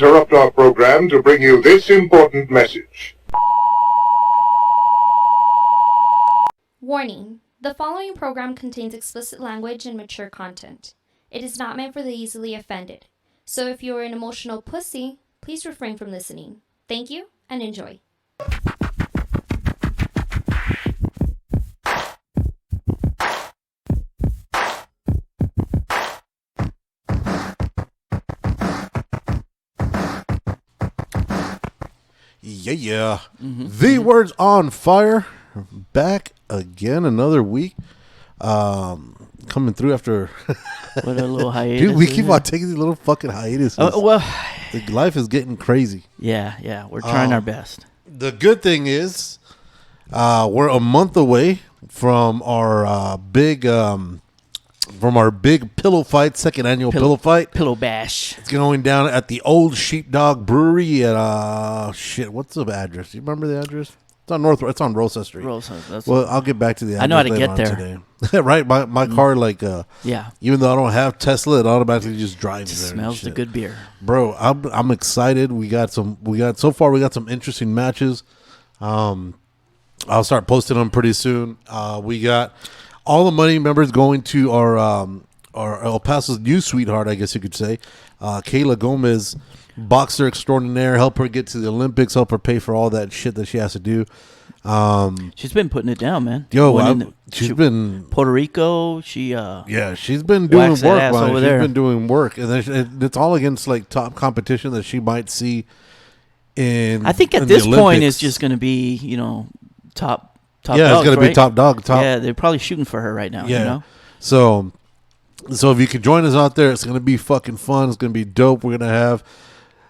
interrupt our program to bring you this important message. Warning. The following program contains explicit language and mature content. It is not meant for the easily offended. So if you are an emotional pussy, please refrain from listening. Thank you and enjoy. Yeah. The Words on Fire. Back again another week. Coming through after What a little hiatus. dude, we keep on taking these little fucking hiatuses. Well, Life is getting crazy. yeah, we're trying our best. The good thing is we're a month away from our big pillow fight, second annual pillow fight. Pillow bash. It's going down at the Old Sheepdog Brewery at what's the address? Do you remember the address? It's on It's on Rosa Street. Rosa. Well, I'll get back to the address. I know how to later get on there. today. Right? My car, Yeah. even though I don't have Tesla, it automatically just drives Just there. and smells the shit. good beer. Bro, I'm excited. We got some interesting matches. I'll start posting them pretty soon. We got all the money members going to our El Paso's new sweetheart, I guess you could say, Kayla Gomez, boxer extraordinaire. Help her get to the Olympics. Help her pay for all that shit that she has to do. She's been putting it down, man. She's been Puerto Rico. She's been doing Wax that work, ass man. over She's there. been doing work, and it's all against like top competition that she might see. I think at in this the point Olympics. it's just going to be top. Yeah, dogs, it's gonna right? be top dog. Yeah, they're probably shooting for her right now. Yeah. You know? So if you could join us out there, it's going to be fucking fun. It's going to be dope. We're going to have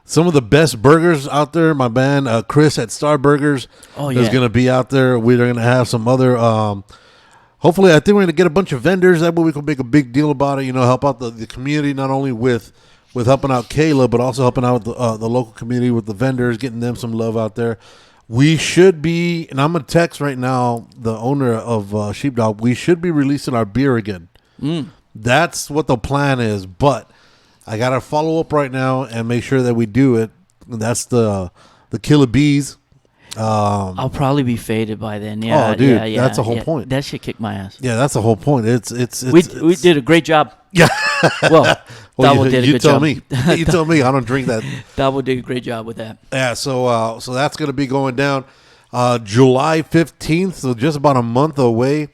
some of the best burgers out there. My man, Chris at Star Burgers is going to be out there. We're going to have some other, hopefully, I think we're going to get a bunch of vendors. That way we can make a big deal about it, help out the community, not only with helping out Kayla, but also helping out the local community with the vendors, getting them some love out there. We should be, and I'm going to text right now the owner of Sheepdog, we should be releasing our beer again. That's what the plan is, but I got to follow up right now and make sure that we do it. That's the Killer Bees. I'll probably be faded by then. Yeah, oh, dude, yeah, that's the whole point. That shit kicked my ass. Yeah, that's the whole point. We did a great job. Yeah. Well, Davo did a you good tell job. me. You tell me. I don't drink that. Davo did a great job with that. Yeah, so that's going to be going down July 15th, so just about a month away.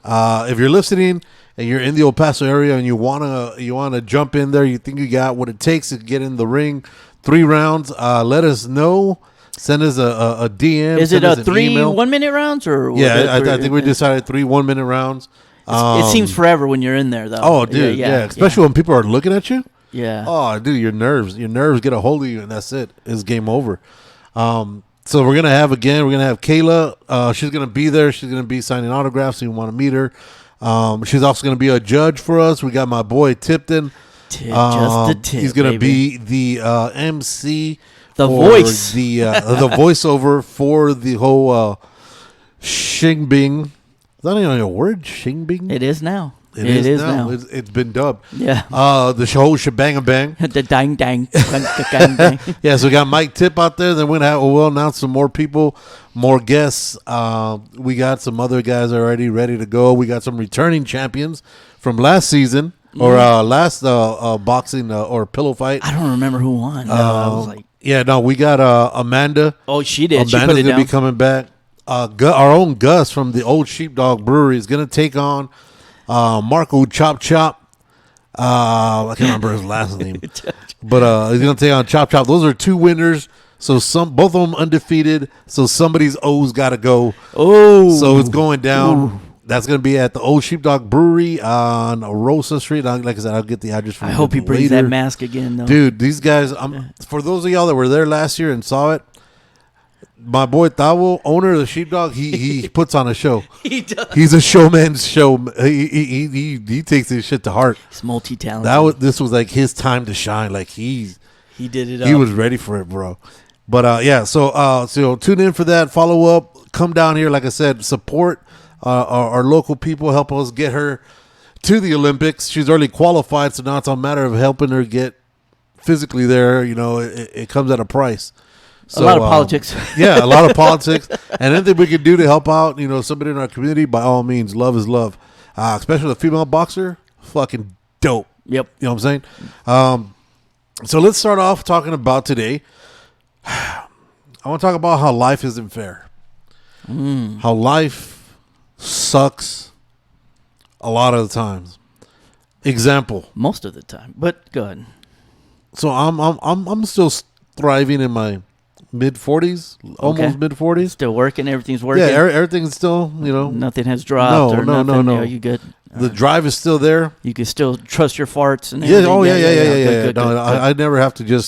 If you're listening and you're in the El Paso area and you wanna jump in there, you think you got what it takes to get in the ring, 3 rounds, let us know. Send us a DM. Is it send us an 3 email. 1-minute rounds or? Yeah, I think we decided 3 1-minute rounds. It seems forever when you're in there, though. Oh, dude, yeah. Especially when people are looking at you. Yeah. Oh, dude, your nerves get a hold of you, and that's it. It's game over. So we're gonna have Kayla. She's gonna be there. She's gonna be signing autographs. So you want to meet her. She's also gonna be a judge for us. We got my boy Tipton. Just a tip. He's gonna baby. be the MC. The or voice. The voiceover for the whole Shingbing. Is that even a word? Shingbing? It is now. It is now. It's been dubbed. Yeah. The whole shebang bang. The dang dang. Dang, dang. Yeah, so we got Mike Tip out there. Then we'll announce some more people, more guests. We got some other guys already ready to go. We got some returning champions from last season or last boxing or pillow fight. I don't remember who won. I was like, Yeah, no, we got Amanda. oh, she did. Amanda's She put it gonna down. be coming back. Our own Gus from the Old Sheepdog Brewery is gonna take on Marco Chop Chop. I can't remember his last name, but he's gonna take on Chop Chop. Those are 2 winners. So both of them undefeated. So somebody's O's got to go. Oh. So it's going down. That's going to be at the Old Sheepdog Brewery on Rosa Street. Like I said, I'll get the address for you. I hope he brings later. that mask again, though. Dude, these guys, for those of y'all that were there last year and saw it, my boy Tavo, owner of the Sheepdog, he puts on a show. He does. He's a showman's show. He takes his shit to heart. He's multi-talented. This was like his time to shine. Like He did it he up. was ready for it, bro. But yeah, so tune in for that. Follow up. Come down here. Like I said, support our local people. Help us get her to the Olympics. She's already qualified, so now it's a matter of helping her get physically there, it comes at a price. So, a lot of politics. Yeah, a lot of politics. And anything we can do to help out, somebody in our community, by all means, love is love. Especially the female boxer, fucking dope. Yep. You know what I'm saying? So let's start off talking about today. I want to talk about how life isn't fair. How life sucks a lot of the times. Example. Most of the time, but go ahead. So I'm still thriving in my mid-40s, almost mid-40s. Still working, everything's working. Yeah, everything's still, Nothing has dropped or nothing. No. You good? The drive is still there. You can still trust your farts and yeah. everything. Oh yeah. Good. I never have to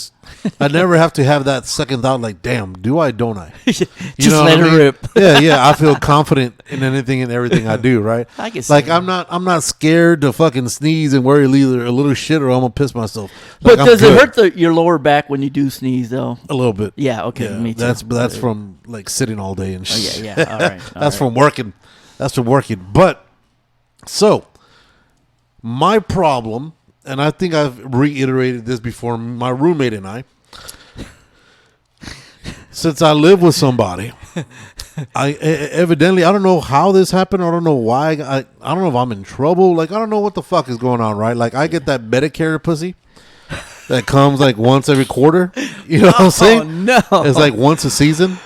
I never have to have that second thought like, damn, do I, don't I? Just let it rip. Yeah. I feel confident in anything and everything I do, right? I guess like I'm not scared to fucking sneeze and worry either a little shit or I'm gonna piss myself. But like, does it hurt your lower back when you do sneeze though? A little bit. Yeah. Okay. Yeah, Me too. That's from like sitting all day and shit. Yeah. All right. That's from working. That's from working. But so. My problem, and I think I've reiterated this before, my roommate and I, since I live with somebody, I evidently, I don't know how this happened. I don't know why. I don't know if I'm in trouble. Like, I don't know what the fuck is going on, right? Like, I get that Medicare pussy that comes like once every quarter. You know what I'm saying? Oh, no. It's like once a season.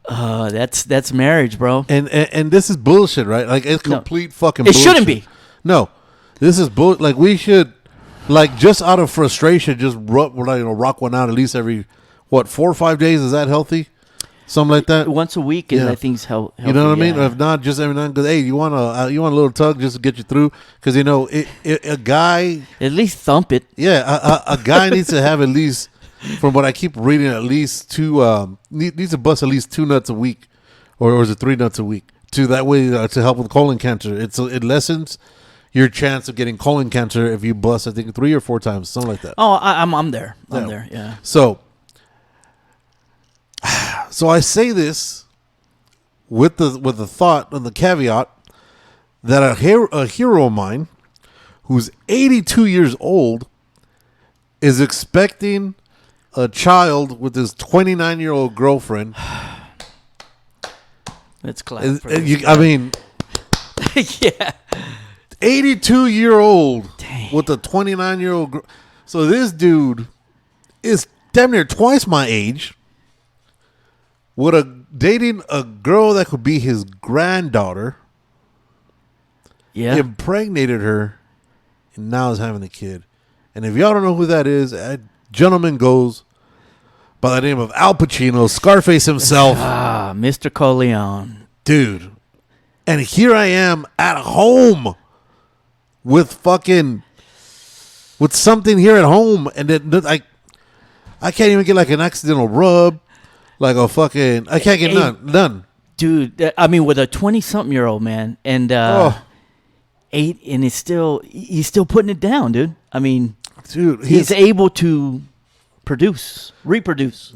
That's marriage, bro. And this is bullshit, right? Like, it's complete fucking bullshit. It shouldn't be. No. This is like we should, like just out of frustration, just rock one out at least every 4 or 5 days. Is that healthy? Something like that. Once a week, I think is healthy. You know what I mean? If not, just every now and then. Hey, you want a little tug just to get you through? Because a guy at least thump it. Yeah, a guy needs to have at least, from what I keep reading, at least two needs to bust at least 2 nuts a week, or is it 3 nuts a week? To that way to help with colon cancer. It lessens your chance of getting colon cancer if you bust, I think, 3 or 4 times, something like that. Oh, I'm there. I'm there. Yeah. So I say this with the thought and the caveat that a hero of mine, who's 82 years old, is expecting a child with his 29-year-old girlfriend. Let's clap. I mean, yeah. 82-year-old with a 29-year-old. So this dude is damn near twice my age. Dating a girl that could be his granddaughter. Yeah. Impregnated her, and now is having a kid. And if y'all don't know who that is, a gentleman goes by the name of Al Pacino, Scarface himself. Mr. Corleone. Dude. And here I am at home. With something here at home, and then I can't even get like an accidental rub, like a fucking. I can't get none. Dude, I mean, with a 20-something-year-old man, and 8, and he's still putting it down, dude. I mean, dude, he's able to reproduce.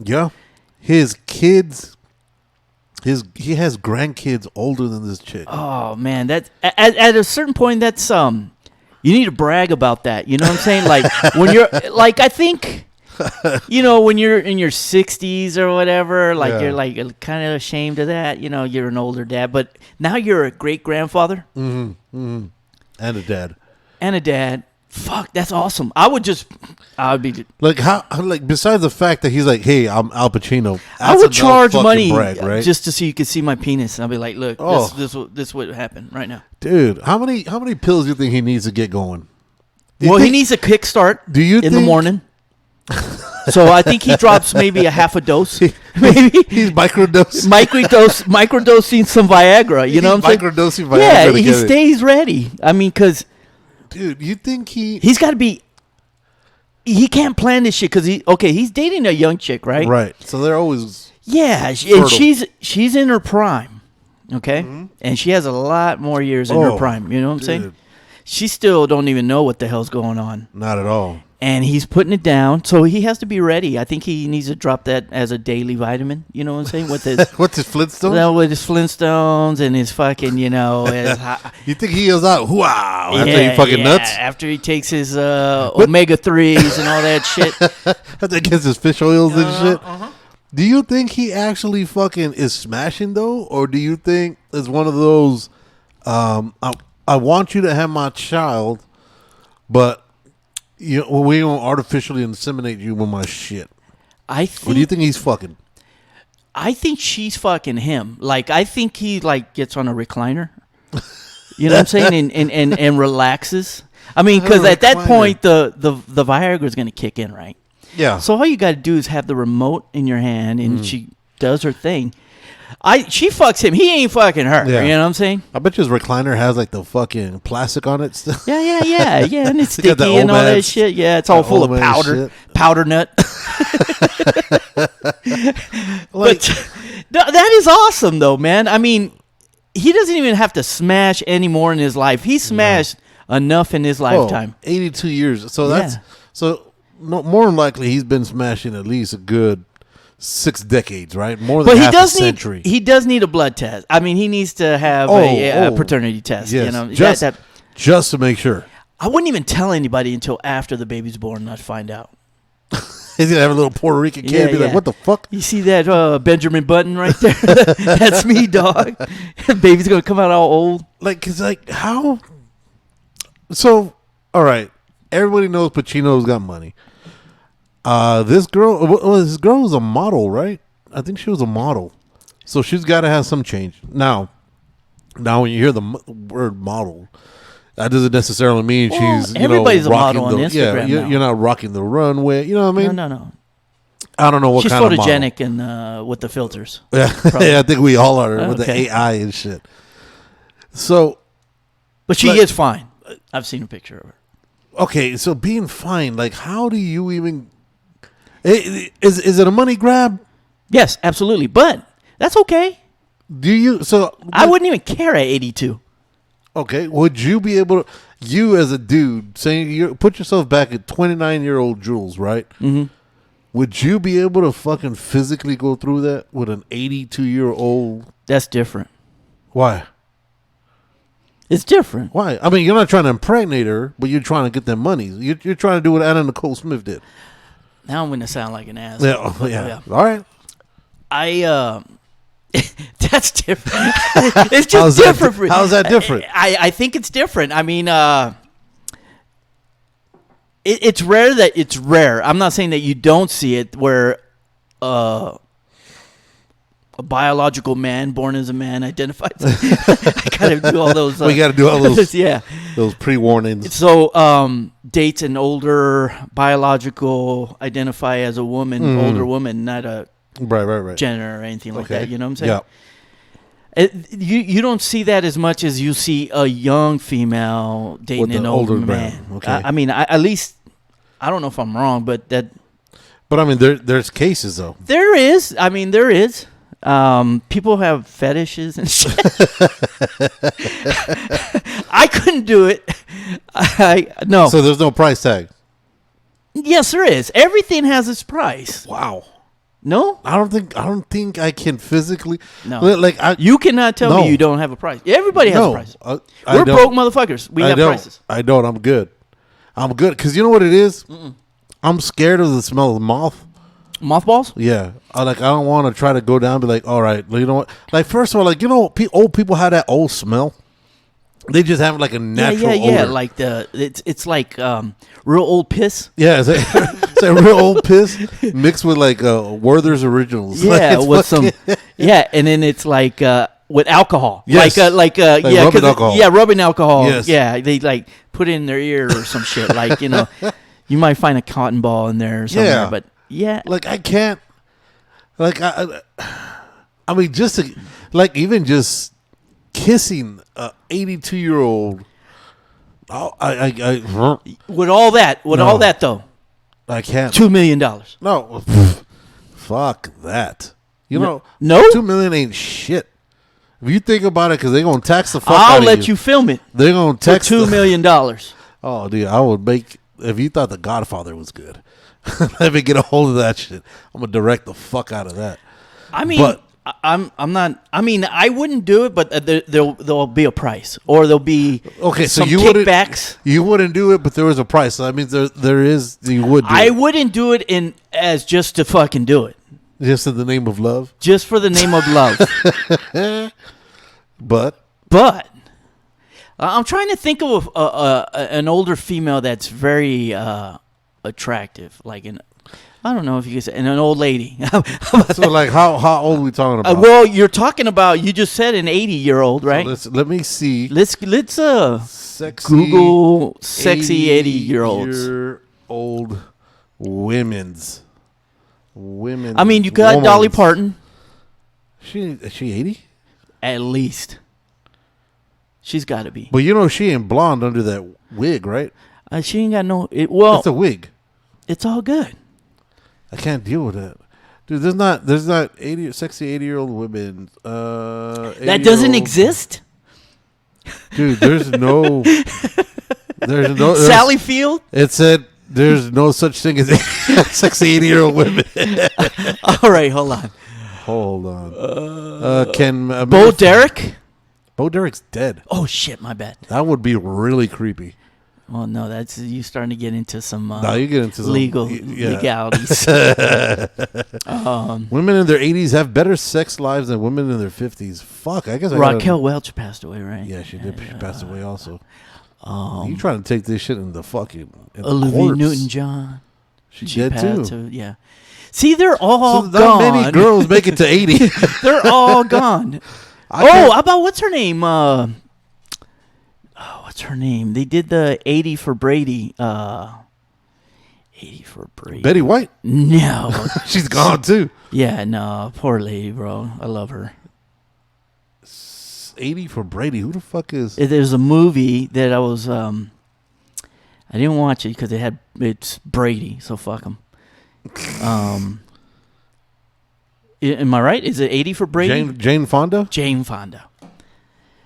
Yeah, his kids. He has grandkids older than this chick. Oh man, that's at a certain point. That's you need to brag about that. You know what I'm saying? Like when you're like, I think, when you're in your 60s or whatever, like you're like kind of ashamed of that. You're an older dad, but now you're a great grandfather. Mm-hmm. Mm-hmm. And a dad. Fuck, that's awesome. I would be like, how, like, besides the fact that he's like, hey, I'm Al Pacino. I would charge money brag, right? just to so you could see my penis. And I'll be like, look, this would happen right now. Dude, how many pills do you think he needs to get going? Well, he needs a kickstart in the morning. So I think he drops maybe a half a dose. Maybe he's microdosing some Viagra. You know what I'm saying? Microdosing Viagra. Yeah, he stays ready. I mean, because dude, you think he's got to be. He can't plan this shit because he's dating a young chick, right? Right. So they're always and she's in her prime, okay, and she has a lot more years in her prime. You know what I'm saying? She still don't even know what the hell's going on. Not at all. and he's putting it down. So he has to be ready. I think he needs to drop that as a daily vitamin. You know what I'm saying? With his What's his Flintstones? well, with his Flintstones and his fucking, his You think he goes out, wow, after he fucking nuts? After he takes his omega 3s and all that shit. After he gets his fish oils and shit? Do you think he actually fucking is smashing, though? Or do you think it's one of those, I want you to have my child, but we don't artificially inseminate you with my shit? Or do you think he's fucking? I think she's fucking him. Like, I think he, like, gets on a recliner. You know what I'm saying? And relaxes. I mean, because at that point, the Viagra is going to kick in, right? Yeah. So all you got to do is have the remote in your hand, and she does her thing. She fucks him. He ain't fucking her. Yeah. You know what I'm saying? I bet you his recliner has like the fucking plastic on it still. Yeah. And it's He got the sticky and all that OMADs, shit. Yeah, it's all full of OMAD powder nut. But that is awesome, though, man. I mean, he doesn't even have to smash any more in his life. He smashed enough in his lifetime. 82 years. So that's more than likely he's been smashing at least a good 6 decades, right? More than half a century. He does need a blood test. I mean, he needs to have a paternity test. Yes. You know, just to make sure. I wouldn't even tell anybody until after the baby's born, and I'd find out. He's gonna have a little Puerto Rican kid and be like, "What the fuck?" You see that Benjamin Button right there? That's me, dog. Baby's gonna come out all old. Like, cause like how? So, all right, everybody knows Pacino's got money. This girl was a model, right? I think she was a model, so she's got to have some change. Now, when you hear the word model, that doesn't necessarily mean she's everybody's a model on Instagram. Yeah, you're not rocking the runway. You know what I mean? No. I don't know what she's kind of model. She's photogenic and with the filters. Yeah, I think we all are with the AI and shit. So, but she is fine. I've seen a picture of her. Okay, so being fine, like, how do you even? Is it a money grab? Yes, absolutely. But that's okay. Do you? So I wouldn't even care at 82. Okay, would you be able to? You as a dude, saying you put yourself back at 29-year-old Jules, right? Mm-hmm. Would you be able to fucking physically go through that with an 82-year-old? That's different. Why? It's different. Why? I mean, you're not trying to impregnate her, but you're trying to get them money. You're trying to do what Anna Nicole Smith did. Now I'm going to sound like an ass. Yeah. All right. That's different. It's just different. How's that different? I think it's different. I mean, it's rare that it's rare. I'm not saying that you don't see it where a biological man born as a man identifies. I gotta do all those. We got to do all those. Yeah, those pre-warnings. So dates an older biological identify as a woman, older woman, not a right gender or anything like that. You know what I'm saying? Yeah. You don't see that as much as you see a young female dating an older man. Okay. I mean, at least I don't know if I'm wrong, but that. But I mean, there's cases though. There is. I mean, there is. People have fetishes and shit. I couldn't do it. No. So there's no price tag. Yes, there is. Everything has its price. Wow. No, I don't think I can physically. No, You cannot tell me you don't have a price. Everybody has a price. We're broke motherfuckers. We have prices. I don't. I'm good. Because you know what it is. I'm scared of the smell of mothballs. Yeah, I don't want to try to go down and be like, all right, you know what? Like, first of all, old people have that old smell. They just have like a natural odor. Like it's like real old piss. Yeah, it's like real old piss mixed with like Werther's Originals. Yeah, with some. Yeah, and then it's like with alcohol. Yes. Like rubbing alcohol. Yeah, rubbing alcohol. Yes. Yeah, they like put it in their ear or some shit. Like, you might find a cotton ball in there or somewhere. Yeah. But yeah, like I can't. Like I mean, just to, like even just kissing a 82-year-old. With all that though, I can't. $2 million. No, fuck that. No, $2 million ain't shit. If you think about it, because they're gonna tax the fuck out of you. I'll let you film it. They're gonna tax for $2 million. Oh, dude, I would make The Godfather was good, let me get a hold of that shit. I'm gonna direct the fuck out of that. I mean, But- I'm not. I mean, I wouldn't do it, but there'll be a price, or there'll be Okay, so some you kickbacks. You wouldn't do it, but there was a price. So that means there is. You would. Do I it. wouldn't do it as just to fucking do it, Just in the name of love. just for the name of love. But But I'm trying to think of an older female that's very attractive, like I don't know if you could say, and an old lady. so, like, how old are we talking about? Well, you're talking about. You just said an 80-year-old, right? So let me see. Let's Sexy Google sexy 80-year-olds. Year-old women's. Women. I mean, you got Dolly Parton, Is she 80? at least. She's got to be. But you know she ain't blonde under that wig, right? She ain't got no. Well, It's a wig. it's all good. I can't deal with that. Dude, there's not sexy 80-year-old women. That doesn't exist. Dude, there's no Sally Field. It said there's no such thing as sexy 80-year-old women. All right, hold on. Hold on. Bo Derek. Bo Derek's dead. Oh shit, my bad. That would be really creepy. Well, no, that's you starting to get into some Now you get into some, legalities. Women in their 80s have better sex lives than women in their 50s. Fuck, I guess Raquel Welch passed away, right? Yeah, she did. She passed away also. You trying to take this shit in the fucking Olivia Newton-John. She dead passed too. yeah. See, they're all So gone. not many girls make it to 80. They're all gone. can't- How about what's her name? What's her name? They did the 80 for Brady. 80 for Brady. Betty White. No. She's gone too. Yeah, no. Poor lady, bro. I love her. 80 for Brady. Who the fuck is? There's a movie that I was. I didn't watch it because it's Brady, so fuck him. Am I right? Is it 80 for Brady? Jane Fonda? Jane Fonda.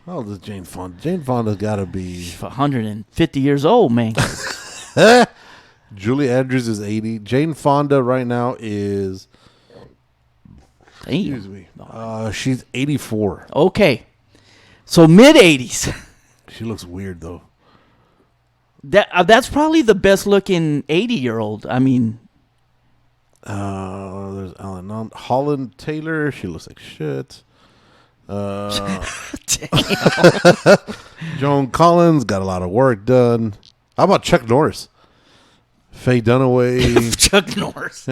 How old is Jane Fonda? Jane Fonda's got to be... 150 years old, man. Julie Andrews is 80. Jane Fonda right now is... Excuse me. She's 84. Okay. So mid-80s. She looks weird, though. That's probably the best looking 80-year-old. I mean... There's Alan Holland Taylor. She looks like shit. Joan Collins got a lot of work done. How about Chuck Norris? Faye Dunaway. Chuck Norris.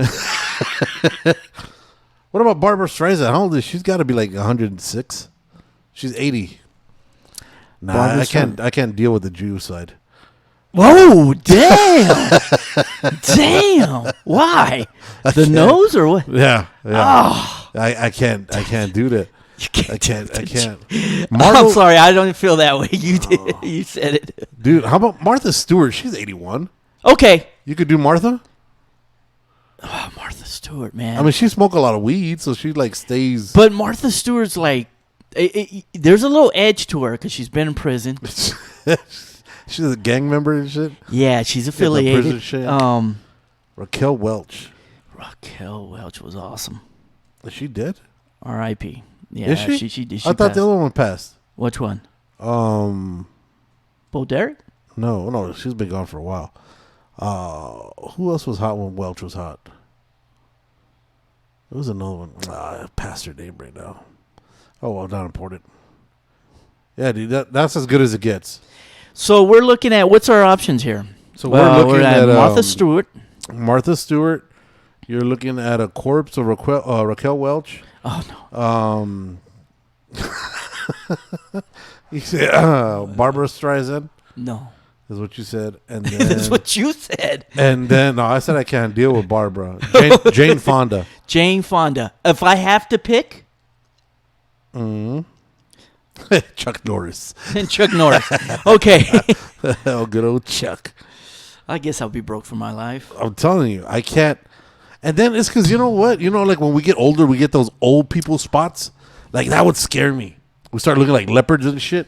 What about Barbara Streisand? How old is she? She's got to be like 106. She's 80. Nah, Barbra I can't deal with the Jew side. Whoa, damn. Damn. Why? The nose or what? Yeah. Oh. I can't do that. I can't. I'm sorry, I don't feel that way. You did. You said it. Dude, how about Martha Stewart? She's 81. Okay. You could do Martha? Oh, Martha Stewart, man. I mean, she smoked a lot of weed, so she like stays. But Martha Stewart's like, there's a little edge to her because she's been in prison. She's a gang member and shit. Yeah, she's prison affiliated. shit. Raquel Welch. Raquel Welch was awesome. Is she dead? R.I.P. Yeah, Is she? She I thought passed. the other one passed. Which one? No, Bo Derek? she's been gone for a while. Who else was hot when Welch was hot? There was another one. I passed her name right now. Oh, well, not important. Yeah, dude, that's as good as it gets. So we're looking at, what's our options here? So we're looking at Martha Stewart. Martha Stewart. You're looking at a corpse of Raquel Welch. Oh, no. You said Barbara Streisand No. is what you said, and then That's what you said. and then no, I said I can't deal with Barbara. Jane Fonda. Jane Fonda. If I have to pick, Chuck Norris. then Chuck Norris. Okay. Oh, good old Chuck. I guess I'll be broke for my life. I'm telling you, I can't. And then it's because you know what? You know, like when we get older, we get those old people spots. Like that would scare me. We start looking like leopards and shit.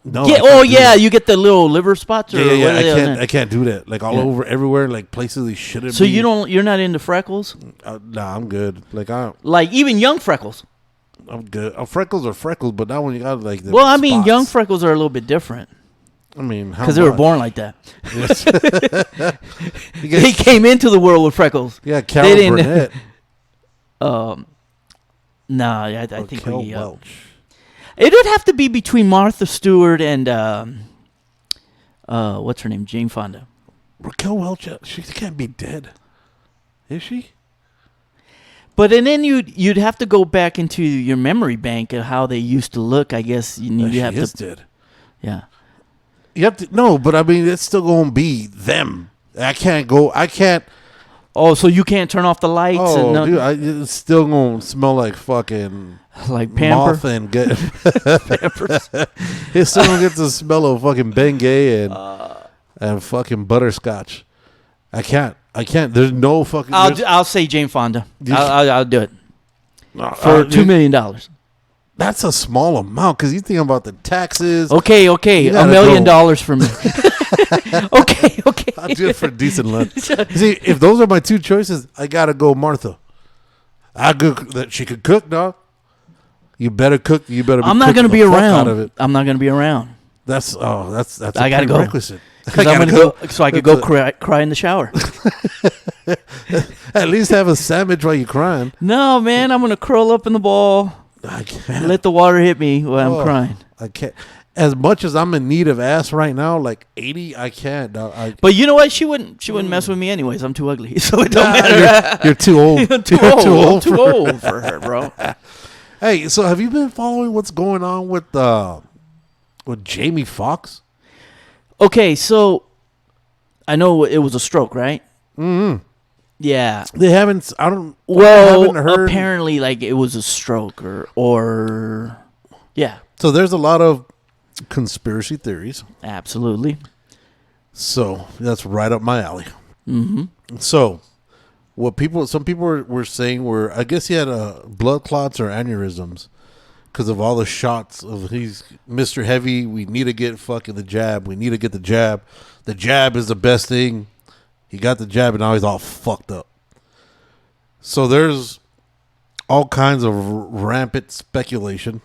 No. Yeah. I can't Oh do yeah, that. you get the little liver spots. Or Yeah. what are they on I there? can't do that. Like all Yeah. over, everywhere, like places they shouldn't. So be. you're not into freckles? Nah, I'm good. Like Like even young freckles. I'm good. Freckles are freckles, but now when you got like the Well, I mean, young spots. freckles are a little bit different I mean, because they were born like that. Yes. You They get, came into the world with freckles. yeah, Carol didn't- Burnett. Nah, I or think Kel we. Welch. It would have to be between Martha Stewart and what's her name, Jane Fonda. Raquel Welch. She can't be dead. Is she? But and then you'd have to go back into your memory bank of how they used to look. I guess you No, need she to have is to. dead. Yeah. You have to no, but I mean, it's still gonna be them. I can't. Oh, so you can't turn off the lights and Oh, dude, it's still gonna smell like fucking like pamper. moth and get. It's still gonna get the smell of fucking Bengay and fucking butterscotch. I can't. There's no fucking. I'll say Jane Fonda. You- I'll do it No, for $2 million. That's a small amount because you think about the taxes. Okay, You $1 gotta million go. for me. okay. I'll do it for a decent lunch. See, if those are my two choices, I gotta go Martha. That she could cook, dog. You better cook. You better. I'm not going to be around. I'm not gonna be around That's that's. I gotta go. prerequisite. because I'm gonna go so I could go cry in the shower. At least have a sandwich while you're crying. No, man, I'm gonna curl up in the ball, I can't. let the water hit me while I'm crying. I can't. As much as I'm in need of ass right now, like 80, I can't. Dog. But you know what? She wouldn't mess with me anyways. I'm too ugly, so it don't matter. You're too old. I'm too You're old. I'm too for- old for her, bro. Hey, so have you been following what's going on with Jamie Foxx? Okay, so I know it was a stroke, right? Mm-hmm. Yeah. They haven't. I don't. I Well, haven't heard. apparently, like it was a stroke, or yeah, So there's a lot of conspiracy theories. absolutely. So that's right up my alley. Mm-hmm. So some people were saying were, I guess he had blood clots or aneurysms because of all the shots of he's Mr. Heavy. We need to get fucking the jab. We need to get the jab. The jab is the best thing. He got the jab and now he's all fucked up. So there's all kinds of rampant speculation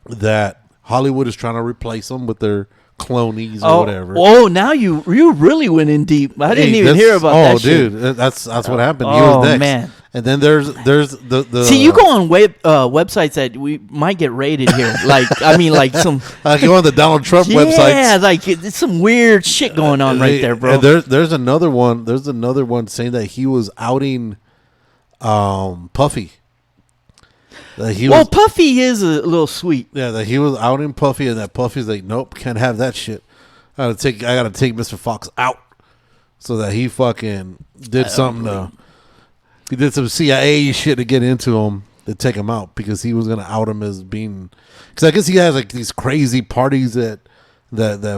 that Hollywood is trying to replace him with their clonees or whatever. Oh, now you really went in deep. I didn't Hey, even hear about that. Oh, shit. dude, that's what happened. He Oh, was next. man. And then there's the See, you go on websites that we might get raided here. Like, I mean, like some go on the Donald Trump websites. Yeah, like it's some weird shit going on right there, bro. And there's another one. There's another one saying that he was outing Puffy. That he was, Puffy is a little sweet. yeah, that he was outing Puffy, and that Puffy's like, nope, can't have that shit. I gotta take Mr. Fox out, so that he fucking did something. He did some CIA shit to get into him to take him out because he was gonna out him as being. Because I guess he has like these crazy parties that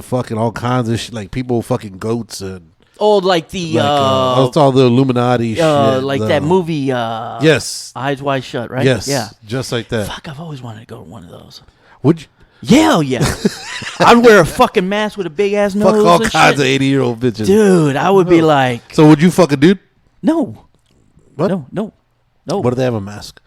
fucking all kinds of shit, like people fucking goats and Oh, like the it's all the Illuminati shit. like the- that movie. Yes. Eyes Wide Shut, right? Yes. Yeah. Just like that. Fuck, I've always wanted to go to one of those. Would you Yeah, yeah. I'd wear a fucking mask with a big ass nose. fuck all and kinds shit. of 80-year-old bitches? Dude, I would be like, So would you fuck a dude? no, What? no. What if they have a mask?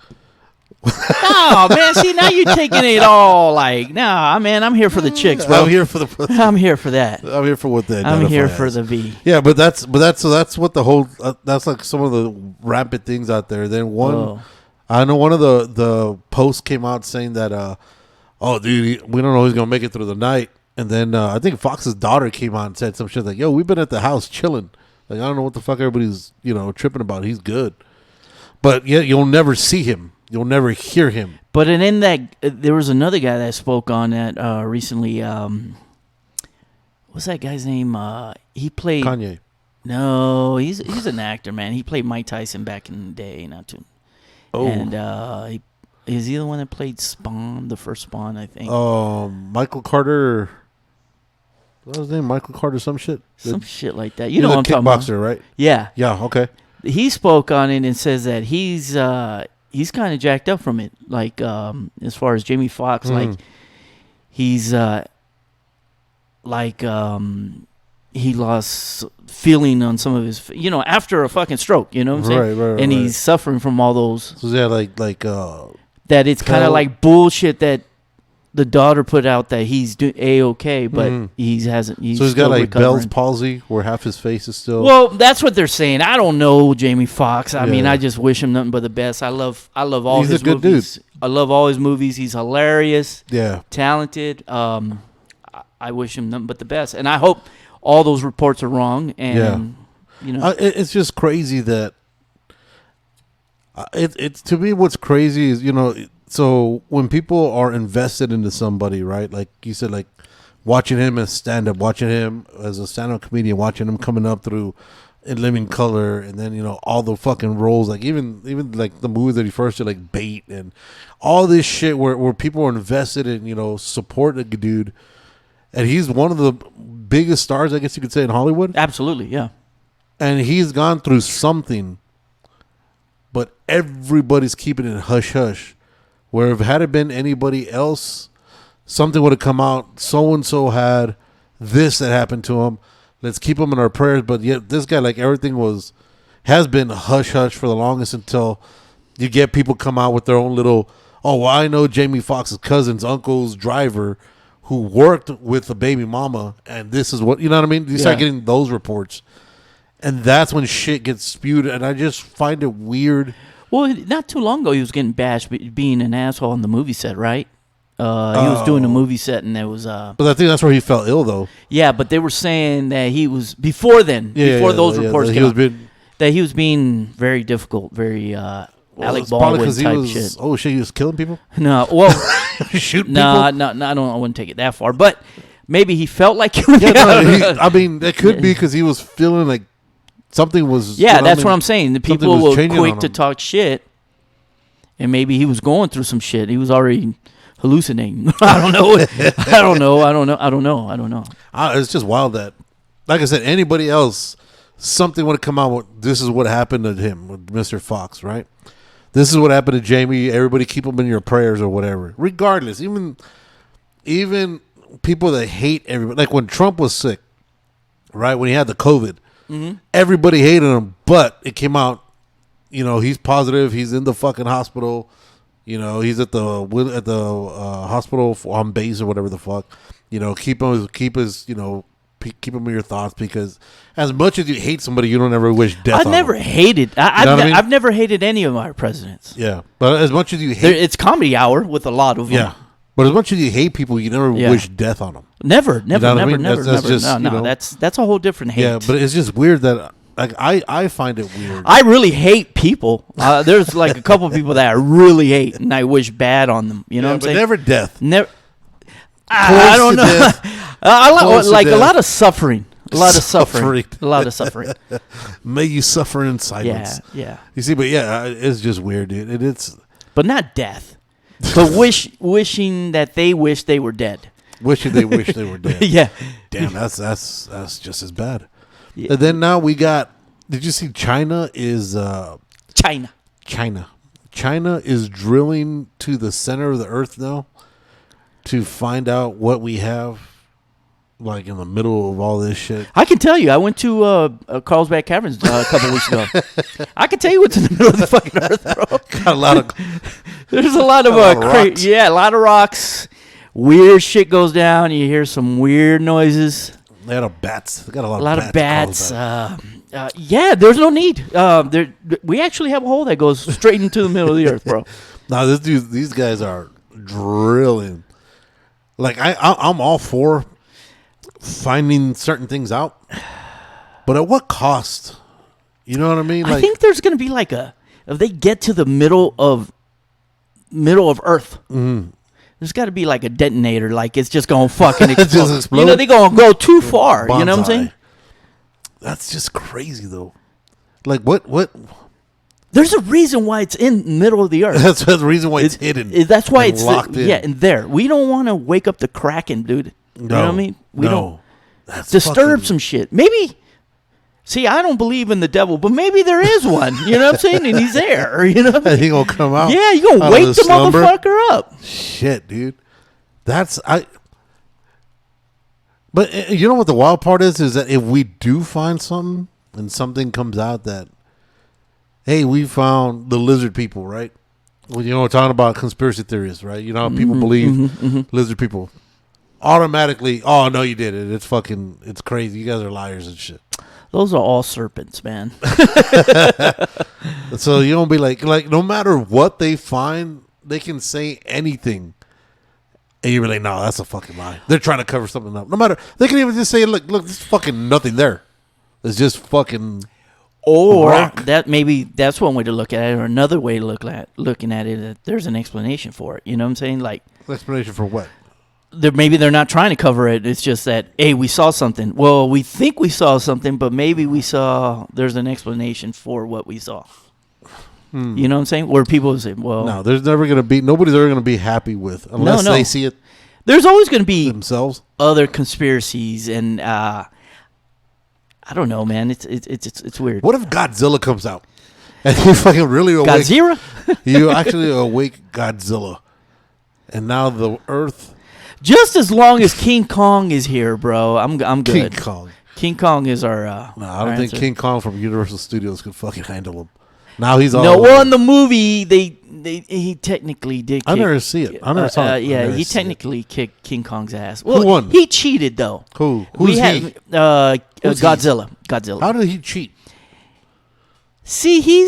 Oh man, see now you're taking it all like, nah, man, I'm here for the chicks, bro. I'm here for the. I'm here for that. I'm here for what they. I'm here identify for as. the V. Yeah, but that's what the whole. That's like some of the rampant things out there. Then Oh. I know one of the posts came out saying that, oh dude, we don't know who's gonna make it through the night. And then I think Fox's daughter came out and said some shit like, "Yo, we've been at the house chilling. Like I don't know what the fuck everybody's tripping about. He's good, but yeah, you'll never see him. You'll never hear him." But and in that, there was another guy that spoke on that recently. What's that guy's name? He played. Kanye. No, he's an actor, man. He played Mike Tyson back in the day, not too. Oh. And is he the one that played Spawn, the first Spawn, I think? Michael Carter. What was his name? Michael Carter, some shit. Some shit like that. He's You know a what I'm talking about? kickboxer, right? Yeah. Yeah. Okay. He spoke on it and says that he's kind of jacked up from it. Like as far as Jamie Foxx, like he's like he lost feeling on some of his, after a fucking stroke, you know what I'm saying? Right, and he's suffering from all those. So yeah, That it's kind of like bullshit that the daughter put out that he's A-okay, but he's hasn't. so he's got still like recovering. Bell's palsy, where half his face is still. Well, that's what they're saying. I don't know Jamie Foxx. I mean, I just wish him nothing but the best. I love all He's his a good movies. dude. I love all his movies. He's hilarious, yeah. talented. I wish him nothing but the best, and I hope all those reports are wrong. And It's just crazy that it's to me. What's crazy is so when people are invested into somebody, right? Like you said, like watching him as stand-up, watching him as a stand-up comedian, watching him coming up through In Living Color, and then all the fucking roles, like even like the movies that he first did, like Bait, and all this shit where people are invested in support a dude, and he's one of the biggest stars, I guess you could say, in Hollywood. absolutely, yeah. And he's gone through something, but everybody's keeping it hush hush. Where if had it been anybody else, something would have come out. So and so had this that happened to him. Let's keep him in our prayers. But yet this guy, like everything has been hush hush for the longest until you get people come out with their own little. Oh, well, I know Jamie Foxx's cousin's uncle's driver who worked with the baby mama, and this is what you know what I mean. You start getting those reports. And that's when shit gets spewed, and I just find it weird. Well, not too long ago, he was getting bashed being an asshole on the movie set, right? He was doing a movie set, and there was But I think that's where he fell ill, though. yeah, but they were saying that he was before those reports came out, that he was being very difficult, very Alec Baldwin type shit. Oh shit, he was killing people. No, well, Shooting no, people. no, I wouldn't take it that far, but maybe he felt like I mean, that could be because he was feeling like something was. Yeah, that's what I'm saying. The people was were changing quick on to him. talk shit, and maybe he was going through some shit. He was already hallucinating. I don't know. I don't know. It's just wild that, like I said, anybody else, something would have come out with this is what happened to him with Mr. Fox, right? This is what happened to Jamie. Everybody keep him in your prayers or whatever. Regardless, even people that hate everybody, like when Trump was sick, right? When he had the COVID, everybody hated him, but it came out, he's positive. He's in the fucking hospital. He's at the hospital on base or whatever the fuck. Keep him in your thoughts, because as much as you hate somebody, you don't ever wish death. I've on never them. hated. I've never hated any of our presidents. Yeah, but as much as you hate, It's comedy hour with a lot of them. yeah, but as much as you hate people, you never wish death on them. Never. know what I mean? That's just, No. That's a whole different hate. Yeah, but it's just weird that I find it weird. I really hate people. There's like a couple of people that I really hate, and I wish bad on them. You know what I'm but saying? never death. Never. I don't to know. death. I like a death. lot of suffering. A lot of Suffering. suffering. A lot of suffering. May you suffer in Yeah, silence. yeah. You see, but yeah, it's just weird, dude. It's But not death. But wishing that they wish they were dead. wishing they wish they were dead. Yeah. Damn, that's just as bad. Yeah. And then now we got. Did you see China is China. China is drilling to the center of the earth now to find out what we have, like in the middle of all this shit. I can tell you, I went to Carlsbad Caverns a couple weeks ago. I can tell you what's in the middle of the fucking earth, bro. Got a lot of There's a lot of, rocks. a lot of rocks. Weird shit goes down. You hear some weird noises. they got bats. They got A lot of bats. Carlsbad. Yeah, there's no need. We actually have a hole that goes straight into the middle of the earth, bro. Now these guys are drilling. Like I'm all for finding certain things out, but at what cost? You know what I mean? I think there's gonna be like if they get to the middle of Earth, there's got to be like a detonator. Like it's just gonna fucking explode. Just explode? You know, they gonna go too far. You know what I'm Bonsai. saying? That's just crazy, though. Like what? There's a reason why it's in the middle of the earth. That's the reason why it's hidden. That's why and it's locked in. Yeah, and there. We don't want to wake up the Kraken, dude. You know what I mean? We don't That's disturb fucking- some shit. Maybe. See, I don't believe in the devil, but maybe there is one. You know what I'm saying? And he's there. You know what I mean? He gonna come out. Yeah, you gonna out of wake the the slumber. motherfucker up. Shit, dude. But you know what the wild part is that if we do find something and something comes out that, hey, we found the lizard people, right? Well, you know, we're talking about conspiracy theories, right? You know, people believe lizard people. Automatically, oh, no, you did it. It's crazy. You guys are liars and shit. Those are all serpents, man. So you don't be like no matter what they find, they can say anything. And you're like, no, that's a fucking lie. They're trying to cover something up. No matter, they can even just say, look, there's fucking nothing there. It's just fucking Or rock. that's one way to look at it, or another way to looking at it, that there's an explanation for it. You know what I'm saying? Like, Explanation for what? maybe they're not trying to cover it. It's just that, hey, we saw something. Well, we think we saw something, but maybe there's an explanation for what we saw. You know what I'm saying? Where people say, well, No, nobody's ever going to be happy with unless No. they see it there's always going to be themselves. other conspiracies, and I don't know, man. It's weird. What if Godzilla comes out and you fucking really awake? Godzilla? You actually awake Godzilla, and now the Earth, Just as long as King Kong is here, bro, I'm good. King Kong. King Kong is our. No, I our don't think answer. King Kong from Universal Studios could fucking handle him. Now he's all. No, well, in the movie, he technically did. I kick- never see it. I never saw it. I Yeah, never he see it. technically kicked King Kong's ass. Well, won? He cheated though. Who? We Who's had, he? Godzilla. Who's he? Godzilla. How did he cheat? See, he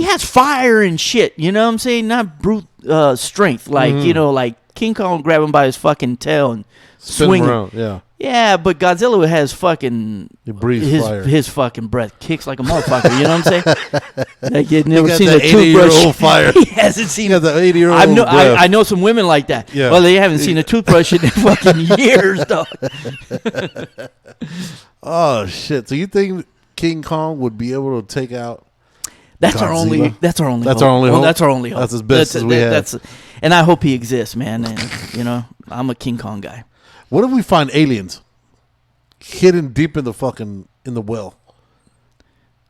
has fire and shit. You know what I'm saying? Not brute strength. Like like King Kong grab him by his fucking tail and Spin swing him him. around. Yeah, Yeah, but Godzilla has fucking he breathes his fire. his fucking breath kicks like a motherfucker. You know what I'm saying? Like you've never got seen the a toothbrush. 80-year-old fire. He hasn't seen. He got the 80-year-old. I know some women like that. Yeah. Well, they haven't seen a toothbrush in fucking years, dog. Oh shit! So you think King Kong would be able to take out? That's our only. Godzilla? That's our only. That's hope. our only Well, hope? that's our only hope. That's as best as we have. And I hope he exists, man. And I'm a King Kong guy. What if we find aliens hidden deep in the well?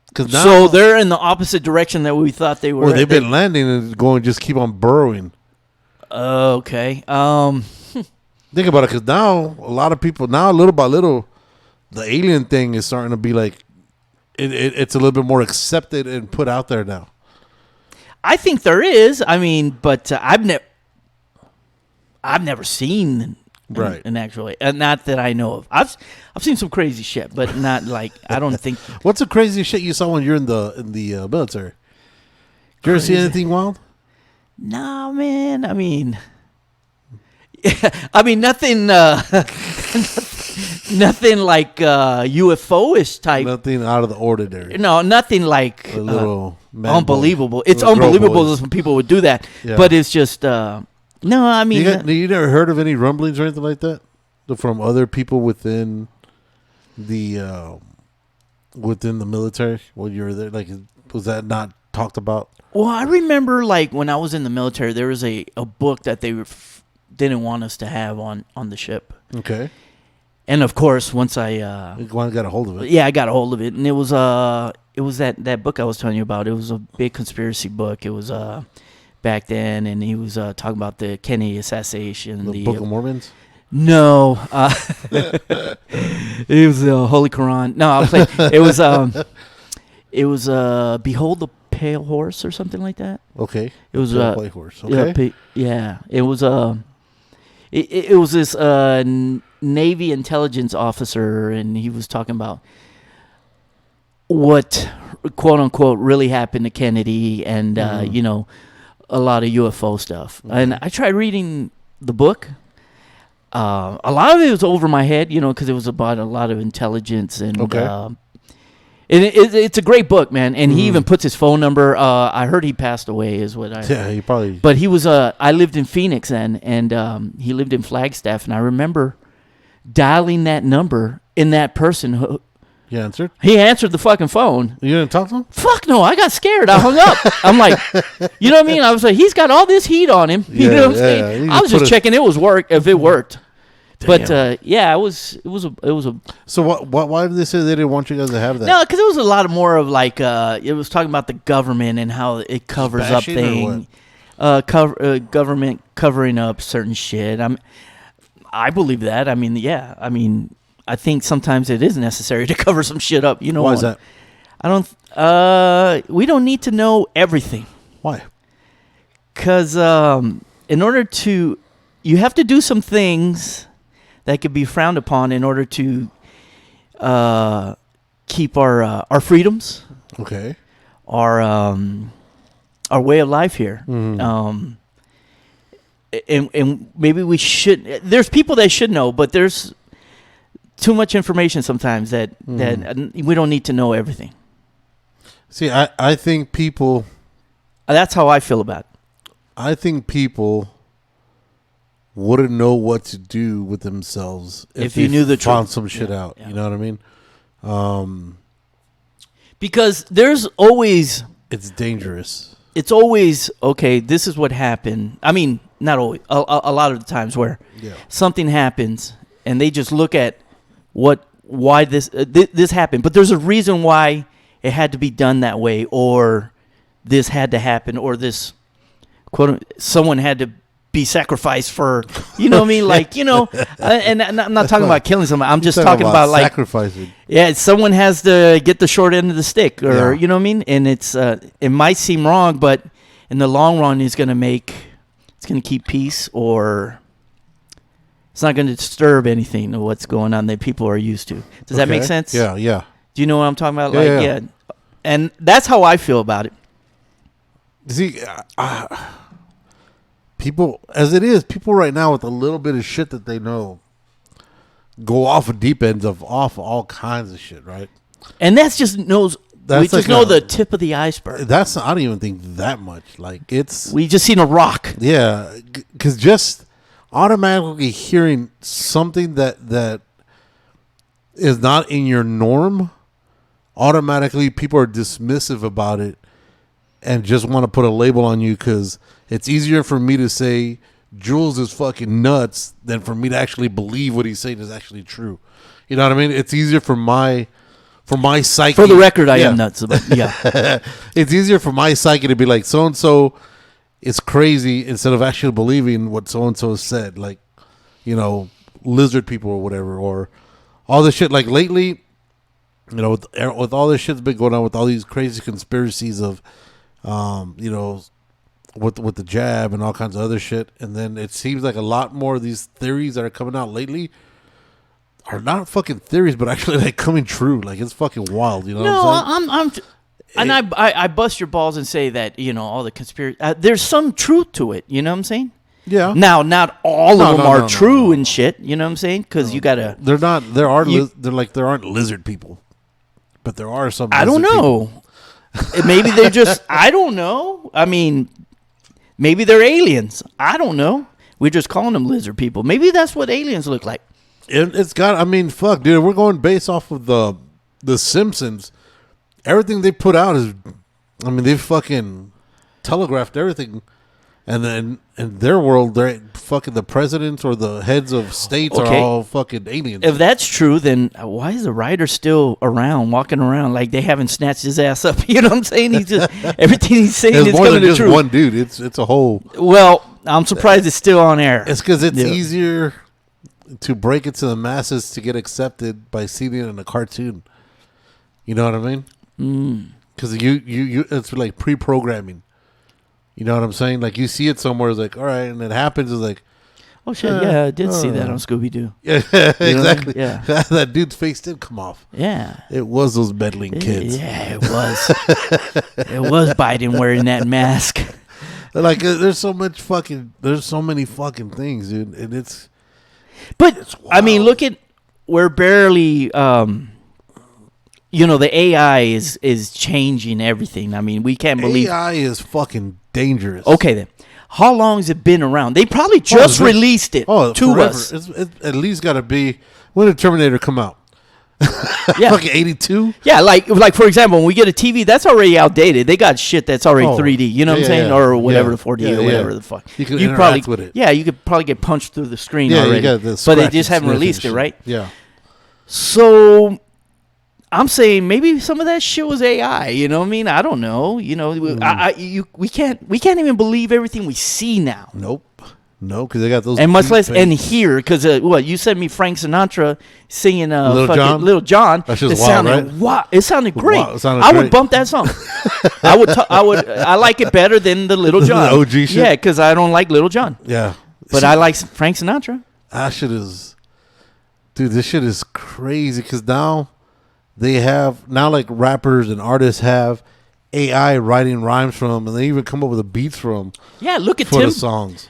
Because now, So they're in the opposite direction that we thought they were. well, they've been landing and going, just keep on burrowing. Okay. Think about it, because now a lot of people, now little by little, the alien thing is starting to be like, it's a little bit more accepted and put out there now. I think there is. I mean, but I've never seen Right. an actual, not that I know of. I've seen some crazy shit, but not like I don't think. What's the craziest shit you saw when you're in the military? Did you ever see Crazy. anything wild? Nah, man. I mean, nothing. Nothing like UFO-ish type. Nothing out of the ordinary. No, nothing like A little man unbelievable. boy. It's Little girl unbelievable boys. when people would do that, Yeah. but it's just no. I mean, You never heard of any rumblings or anything like that from other people within the military when you were there? Like, was that not talked about? well, I remember like when I was in the military, there was a book that they didn't want us to have on the ship, Okay, and of course, once I you got a hold of it. yeah, I got a hold of it, and it was that book I was telling you about. It was a big conspiracy book. It was back then, and he was talking about the Kennedy assassination. The Book of Mormons. No, it was the Holy Quran. No, I'm saying it was Behold the Pale Horse or something like that. Okay, It was Play horse. Okay, yeah. It was it was this Navy intelligence officer, and he was talking about what quote unquote really happened to Kennedy, and a lot of UFO stuff. And I tried reading the book. A lot of it was over my head, because it was about a lot of intelligence and. Okay. It's a great book, man, and he even puts his phone number. I heard he passed away, is what I. yeah, you probably. But he was. I lived in Phoenix then, and he lived in Flagstaff, and I remember dialing that number, and that person You answered. he answered the fucking phone. You didn't talk to him. Fuck no, I got scared. I hung up. I'm like, you know what I mean? I was like, he's got all this heat on him. You know what I'm Yeah, saying? you I was put just a- checking if it worked. But Damn. yeah, it was a So why did they say they didn't want you guys to have that? no, because it was a lot of more of like it was talking about the government and how it covers up Bashing or things, government covering up certain shit. I believe that. I mean, yeah. I mean, I think sometimes it is necessary to cover some shit up. You know, Why is that? I don't. We don't need to know everything. Why? Because in order to, you have to do some things that could be frowned upon in order to keep our freedoms, Okay. our way of life here. And maybe we should. There's people that should know, but there's too much information sometimes that we don't need to know everything. See, I think people. That's how I feel about it. I think people wouldn't know what to do with themselves If you knew the found truth. some shit out. Yeah. You know what I mean? Because there's always. It's dangerous. It's always, okay, this is what happened. I mean, not always. A lot of the times where something happens and they just look at why this happened. But there's a reason why it had to be done that way, or this had to happen, or this, quote, someone had to be sacrificed for, you know what I mean? Like, you know, and I'm not talking about killing someone. I'm just talking about like, sacrificing. yeah, someone has to get the short end of the stick, or Yeah. you know what I mean. And it might seem wrong, but in the long run, it's going to keep peace, or it's not going to disturb anything of what's going on that people are used to. Does that make Okay. sense? Yeah, yeah. Do you know what I'm talking about? Yeah, yeah. And that's how I feel about it. See, people, as it is, people right now with a little bit of shit that they know go off of deep ends of all kinds of shit, right? And that's just we That's just like know a- the tip of the iceberg. That's, I don't even think that much. Like, it's, We just seen a rock. yeah, because just automatically hearing something that is not in your norm, automatically people are dismissive about it and just want to put a label on you, because it's easier for me to say Jules is fucking nuts than for me to actually believe what he's saying is actually true. You know what I mean? It's easier for my psyche. For the record, I Yeah. am nuts. But yeah. It's easier for my psyche to be like, so and so is crazy, instead of actually believing what so and so said, like, you know, lizard people or whatever, or all this shit. Like lately, you know, with all this shit's been going on, with all these crazy conspiracies of, you know, with the jab and all kinds of other shit, and then it seems like a lot more of these theories that are coming out lately are not fucking theories, but actually like coming true. Like, it's fucking wild. You know No, what I'm saying? and I bust your balls and say that, you know, all the conspiracy, there's some truth to it. You know what I'm saying? Yeah. Now, not all No, of them no, are no, true no. and shit. You know what I'm saying? Because you gotta. They're not. There aren't lizard people, but there are some. I don't lizard people. know. Maybe they're just. I don't know. I mean, maybe they're aliens. I don't know. We're just calling them lizard people. Maybe that's what aliens look like. It's got. I mean, fuck, dude. We're going based off of the Simpsons. Everything they put out is. I mean, they fucking telegraphed everything, and then in their world, they're fucking the presidents or the heads of states Okay. are all fucking aliens. If that's true, then why is the writer still around, walking around like they haven't snatched his ass up? You know what I'm saying? He's just everything he's saying It's is more coming than to just true. one dude. It's a whole. Well, I'm surprised it's still on air. It's because it's Yeah. easier to break it to the masses to get accepted by seeing it in a cartoon. You know what I mean? Because you it's like pre-programming. You know what I'm saying? Like, you see it somewhere, it's like, all right, and it happens, it's like, Oh shit! Yeah, I did see that on Scooby Doo. yeah, exactly. Yeah. That dude's face did come off. Yeah. It was those meddling kids. Yeah, it was. It was Biden wearing that mask. Like, there's so many fucking things, dude, and it's. But I mean, wild. look at we're barely. You know, the AI is changing everything. I mean, we can't believe. AI is fucking dangerous. Okay, then. How long has it been around? They probably just it's- released it to forever. us. It's at least got to be, when did Terminator come out? Yeah. Fucking 82. Yeah, like for example, when we get a TV, that's already outdated. They got shit that's already Oh, 3D. You know what I'm yeah, saying, yeah. or whatever, Yeah. the 4D Yeah, or yeah. whatever the fuck. You can You'd interact probably, with it. Yeah, you could probably get punched through the screen Yeah, already. you got the But they scratch just and haven't sniff and released it, shit. right? Yeah. So I'm saying maybe some of that shit was AI. You know what I mean? I don't know. You know, we can't even believe everything we see now. Nope. No, because they got those. And much deep less bass. and hear, because what you sent me Frank Sinatra singing Little John? That shit's it wild, sounded right? wow, it sounded great. Wow, it sounded I great. would bump that song. I like it better than the Little John. The OG shit? Yeah, because I don't like Little John, Yeah, but I like Frank Sinatra. that shit is, dude. This shit is crazy because now they have like rappers and artists have AI writing rhymes for them, and they even come up with the beats for them Yeah, look at for the songs.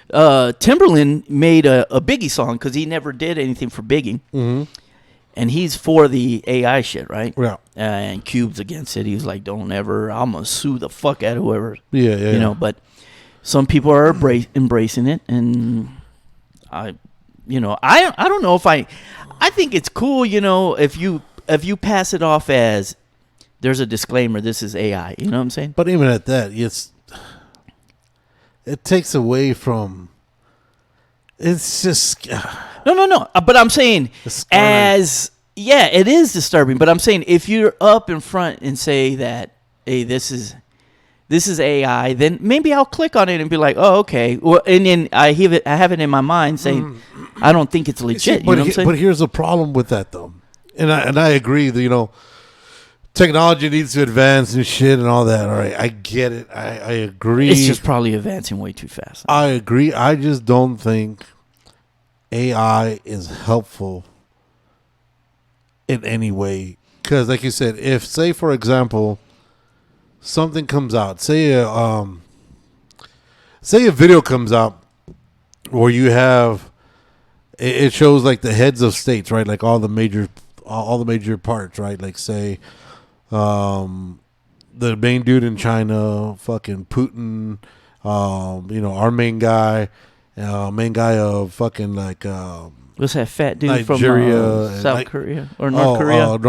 Timberland made a Biggie song because he never did anything for Biggie, and he's for the AI shit, right? Yeah, And Cube's against it. He's like, "Don't ever! I'm gonna sue the fuck out of whoever." yeah. You know, but some people are embracing it, and I don't know if I think it's cool. You know, if you pass it off as there's a disclaimer, this is AI. You know what I'm saying? But even at that, it takes away from. It's just No. But I'm saying it is disturbing. But I'm saying if you're up in front and say that, hey, this is AI, then maybe I'll click on it and be like, oh, okay. Well, and then I have it in my mind saying, I don't think it's legit. See, you know what I'm saying? But here's the problem with that, though, and I agree that technology needs to advance and shit and all that. All right, I get it. I agree. It's just probably advancing way too fast. I agree. I just don't think AI is helpful in any way. Because, like you said, if, say, for example, something comes out, say a video comes out where you have it shows like the heads of states, right? Like all the major parts, right? Like say the main dude in China, fucking Putin, our main guy of fucking like What's that fat dude Nigeria from and South like- Korea or North Korea?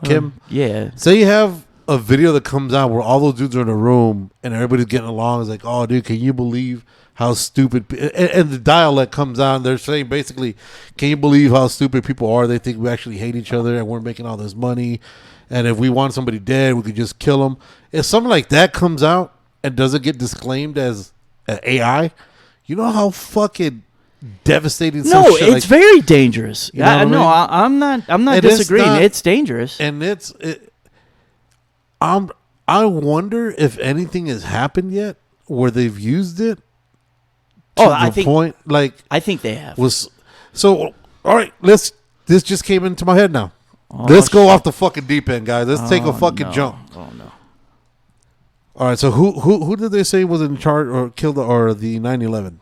Kim. Yeah. Say you have a video that comes out where all those dudes are in a room and everybody's getting along. It's like, oh, dude, can you believe how stupid? And the dialect comes out and they're saying basically, can you believe how stupid people are? They think we actually hate each other and we're making all this money. And if we want somebody dead, we could just kill them. If something like that comes out and doesn't get disclaimed as AI, you know how fucking devastating. No, it's very dangerous. You know what I mean? I'm not And it's disagreeing. not- It's dangerous. And I wonder if anything has happened yet where they've used it. I think they have. So all right, this just came into my head now. Let's go off the fucking deep end, guys. Let's take a fucking jump. Oh no. All right, so who did they say was in charge or killed the 9/11?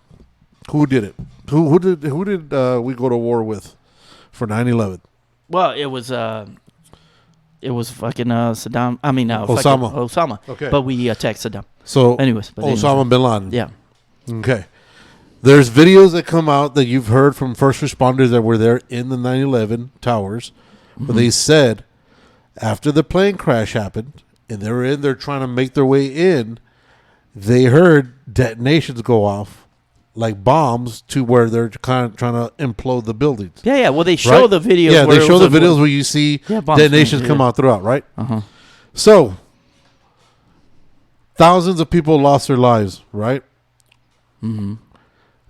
Who did it? Who did we go to war with for 9/11? Well, it was fucking Saddam. I mean, Osama. Osama. Okay. But we attacked Saddam. So Anyways. Osama bin Laden. Yeah. Okay. There's videos that come out that you've heard from first responders that were there in the 9/11 towers, where they said after the plane crash happened and they were in there trying to make their way in, they heard detonations go off like bombs to where they're kind of trying to implode the buildings. Yeah. Well, they show Right? the videos. Yeah, where they it show was the videos where you see bombs detonations going, come yeah. out throughout, right? Uh-huh. So, thousands of people lost their lives, right? Mm-hmm.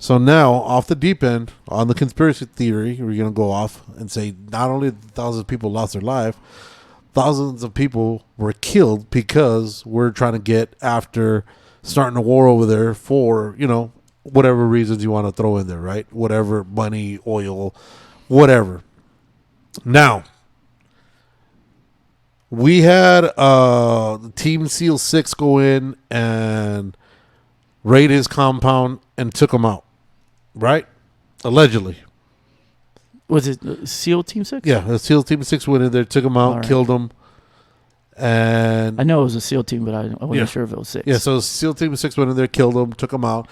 So now, off the deep end, on the conspiracy theory, we're going to go off and say not only thousands of people lost their life, thousands of people were killed because we're trying to get after starting a war over there for, whatever reasons you want to throw in there, right? Whatever, money, oil, whatever. Now, we had Team SEAL 6 go in and raid his compound and took him out, right? Allegedly. Was it SEAL Team 6? Yeah, the SEAL Team 6 went in there, took him out, All right. killed him. And I know it was a SEAL team, but I wasn't Yeah. sure if it was 6. yeah, so SEAL Team 6 went in there, killed him, took him out.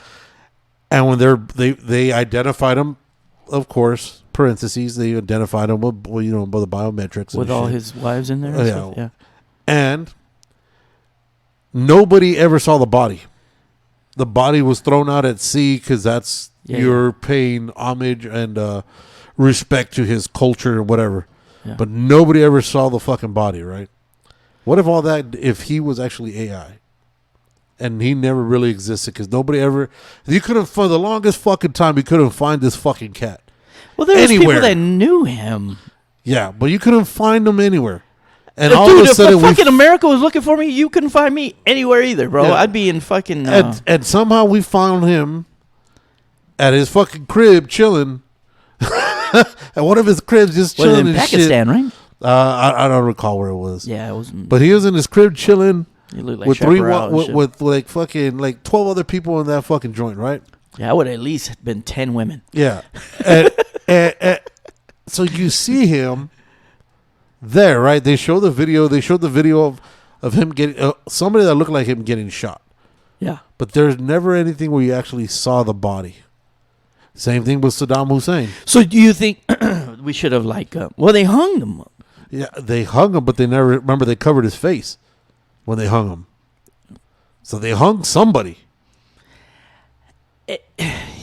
And when they identified him, of course, parentheses, they identified him with, by the biometrics. With and all shit. his wives in there? and Yeah. stuff? Yeah. And nobody ever saw the body. The body was thrown out at sea because that's you're paying homage and respect to his culture and whatever. Yeah. But nobody ever saw the fucking body, right? What if if he was actually AI? and he never really existed because nobody ever. You couldn't for the longest fucking time. You couldn't find this fucking cat. Well, there was Anywhere. people that knew him. Yeah, but you couldn't find him anywhere. And Dude, all of a if sudden, fucking America was looking for me, you couldn't find me anywhere either, bro. Yeah. I'd be in fucking. and somehow we found him at his fucking crib chilling. At one of his cribs, just was chilling in and Pakistan, right? shit. I don't recall where it was. Yeah, it was. But he was in his crib chilling You look like with Chaparral and shit. with like fucking like 12 other people in that fucking joint, right? Yeah, I would have at least been 10 women. Yeah. and so you see him there, right? They showed the video of him getting somebody that looked like him getting shot. Yeah. But there's never anything where you actually saw the body. Same thing with Saddam Hussein. So do you think we should have well, they hung him. Yeah, they hung him, but they never remember they covered his face when they hung him. So they hung somebody.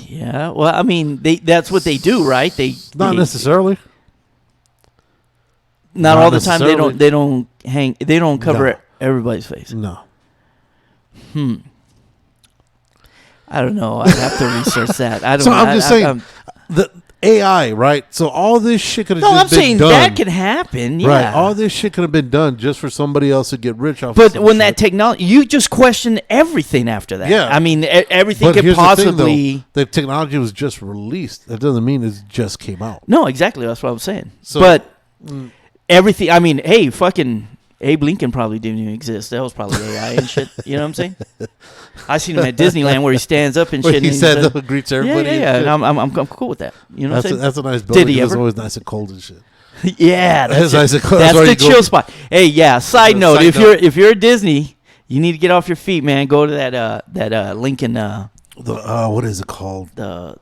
Yeah. Well, I mean, that's what they do, right? Not necessarily. Not all the time. necessarily. They don't cover No. everybody's face. No. I don't know. I have to research that. I don't. So know. I'm just saying, the AI, right? So all this shit could have No, I'm just been saying done. that can happen. Yeah. Right. All this shit could have been done just for somebody else to get rich off. But of some when shit. that technology, you just question everything after that. Yeah. I mean, everything But could here's possibly. the thing, though. The technology was just released. That doesn't mean it just came out. No, exactly. That's what I'm saying. So- but everything. I mean, hey, fucking Abe Lincoln probably didn't even exist. That was probably AI and shit. You know what I'm saying? I seen him at Disneyland where he stands up and Where shit. he and said greets everybody. Yeah, and yeah. shit. And I'm cool with that. You know what I'm saying? That's a nice building. Did he It's ever? always nice and cold and shit. Yeah, That's that's, nice it. and cold. That's That's where the you go. chill spot. Hey, yeah. Side note: Side note. if you're at Disney, you need to get off your feet, man. Go to that Lincoln What is it called? the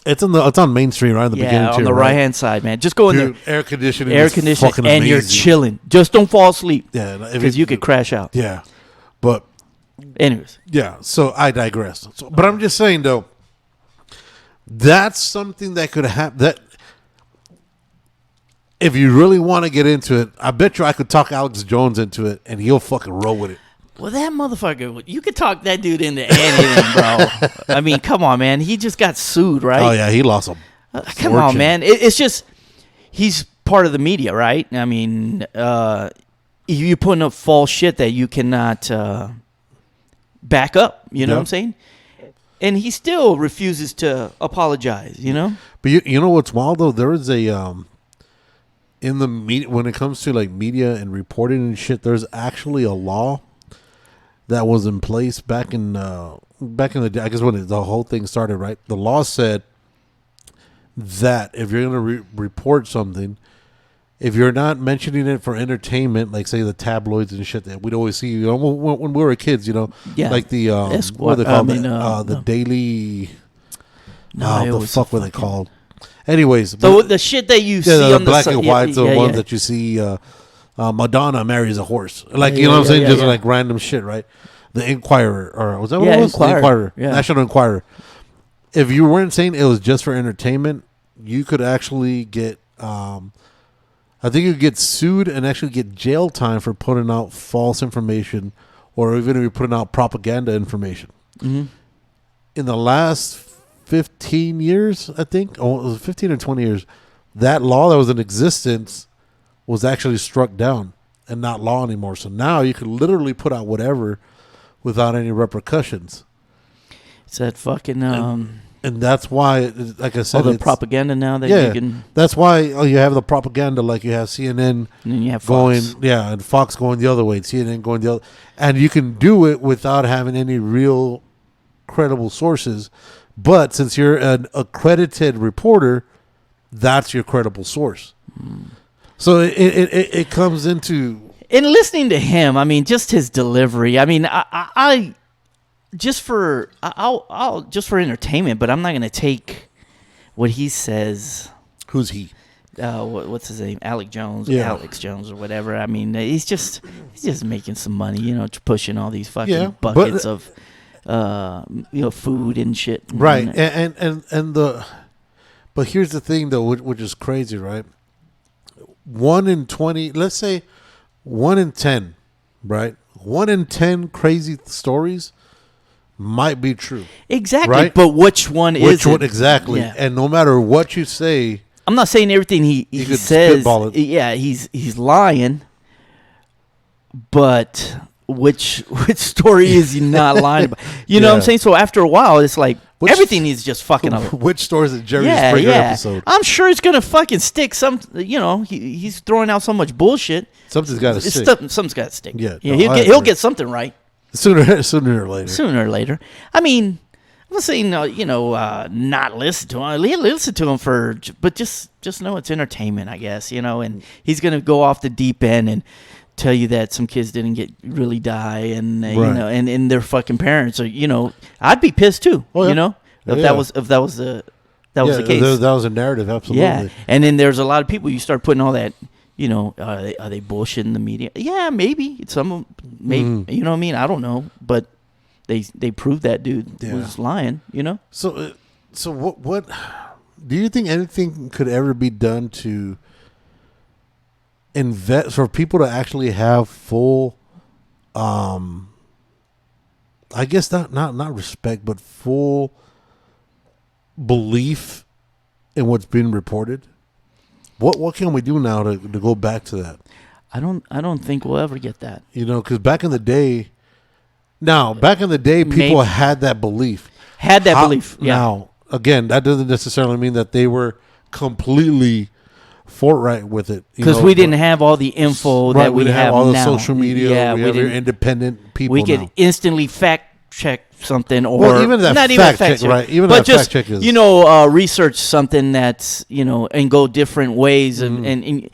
It's on Main Street, right in the beginning. on too, the right right-hand side, man. Just go in Dude, there. air conditioning. Air is conditioning, fucking and you're amazing. chilling. Just don't fall asleep Yeah, if because you could crash out. Yeah, but Anyways, yeah. So I digress. But I'm just saying though, that's something that could happen. That if you really want to get into it, I bet you I could talk Alex Jones into it, and he'll fucking roll with it. well, that motherfucker, you could talk that dude into anything, bro. I mean, come on, man. He just got sued, right? Oh yeah, he lost a Come on, fortune. man. It's just he's part of the media, right? I mean, you putting up false shit that you cannot back up. You know Yeah. what I'm saying? And he still refuses to apologize. You know? But you know what's wild though? There is a in the media when it comes to like media and reporting and shit. There's actually a law that was in place back in the day. I guess when the whole thing started, right? The law said that if you're going to report something, if you're not mentioning it for entertainment, like say the tabloids and shit that we'd always see, you know, when we were kids, you know, Yeah. like the Esquire- what are they called? I mean, the no. Daily. No, it the was fuck were they fucking- called? Anyways, The shit that you see the on black the and whites are the ones that you see. Madonna marries a horse, like you know what I'm saying, just like random shit, right? The Inquirer, or was that what Yeah, it was? Inquirer. The Inquirer, Yeah. National Enquirer. If you weren't saying it was just for entertainment, you could actually get. I think you get sued and actually get jail time for putting out false information, or even if you're putting out propaganda information. Mhm. In the last 15 years, I think, it was 15 or 20 years, that law that was in existence was actually struck down and not law anymore. So now you could literally put out whatever without any repercussions. It's that fucking And that's why, like I said, all the it's- propaganda now that yeah, you can. that's why you have the propaganda, like you have CNN And then you have going, Fox. yeah, and Fox going the other way, and CNN going the other, and you can do it without having any real credible sources. But since you're an accredited reporter, that's your credible source. So it comes into And listening to him, I mean, just his delivery. I mean, I just for I'll just for entertainment, but I'm not gonna take what he says. who's he? What's his name? Alex Jones, Yeah. Alex Jones, or whatever. I mean, he's just making some money, you know, pushing all these fucking Yeah, but- buckets of food and shit. Right, And, and the, but here's the thing though, which is crazy, right? 1 in 20, let's say 1 in 10, right? 1 in 10 crazy stories might be true. Exactly. Right? But which one is Which it? one exactly? Yeah. And no matter what you say, I'm not saying everything he could says. spitball it. Yeah, he's lying. But which story is he not lying about? You know what I'm Yeah. saying? So after a while, it's like Which- everything is just fucking up. which stories is Jerry Yeah, Springer yeah. episode? I'm sure it's gonna fucking stick. He's throwing out so much bullshit. Something's got to It's stick. something's got to stick. Yeah, yeah. no, I He'll agree. get something right Sooner or later. sooner or later. I mean, I'm not saying not listen to him. Listen to him but just know it's entertainment, I guess. And he's gonna go off the deep end and tell you that some kids didn't really die, and Right. and their fucking parents are. I'd be pissed too. Oh, yeah. If Yeah. that was the case. That was a narrative, absolutely. Yeah, and then there's a lot of people. You start putting all that. Are they bullshitting the media? Yeah, maybe some of 'em, maybe. You know what I mean? I don't know, but they proved that dude was lying. So what do you think anything could ever be done to invest for people to actually have full, I guess not respect, but full belief in what's being reported? What can we do now to go back to that? I don't think we'll ever get that. Because back in the day, people Maybe. had that belief. Had that belief. Yeah. Now, again, that doesn't necessarily mean that they were completely forthright with it. Because we didn't have all the info that we didn't have all now. the social media. Yeah, we have your independent people. We could now. instantly fact check something, or Well, even that not fact even check, right? Even but that just fact check is research something that's and go different ways, and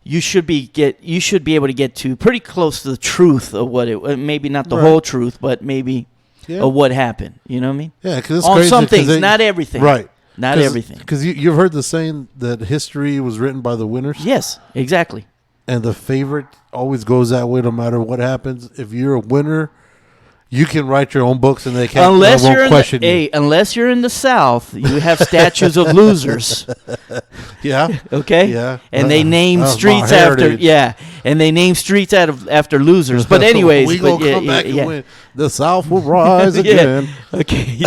you should be able to get to pretty close to the truth of what it. Maybe not the Right. whole truth, but maybe of what happened. You know what I mean? Yeah, because On some things, not everything. Right. Not everything. Because you've heard the saying that history was written by the winners. Yes, exactly. And the favorite always goes that way no matter what happens. If you're a winner, you can write your own books and they can't Unless they won't you're question you. unless you're in the South, you have statues of losers. Yeah. Okay. Yeah. And they name That's my streets after heritage. and they name streets after losers. But anyways, we gonna come back yeah. and win. The South will rise again. Okay.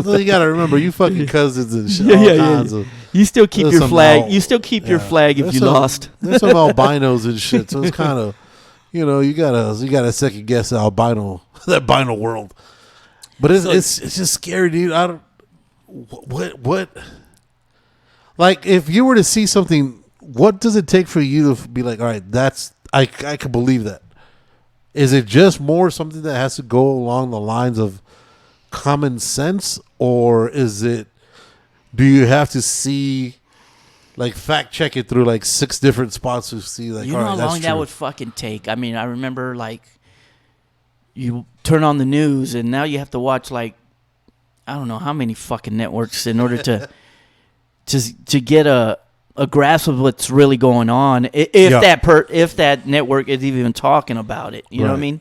So you gotta remember, you fucking cousins and shit. Yeah, all yeah, kinds yeah. of. You still keep There's your some flag. You still keep your flag if There's you some- lost. There's some albinos and shit. So it's kind of, you gotta second guess the albino world. But it's just scary, dude. I don't. What? Like, if you were to see something, what does it take for you to be like, all right, I can believe that. Is it just more something that has to go along the lines of common sense, or do you have to see, like, fact check it through like 6 different spots to see, like, You all know right, how that's long true. that would fucking take? I mean, I remember, like, you turn on the news and now you have to watch, like, I don't know how many fucking networks in order to to get a grasp of what's really going on. If that network is even talking about it, you know what I Right. mean?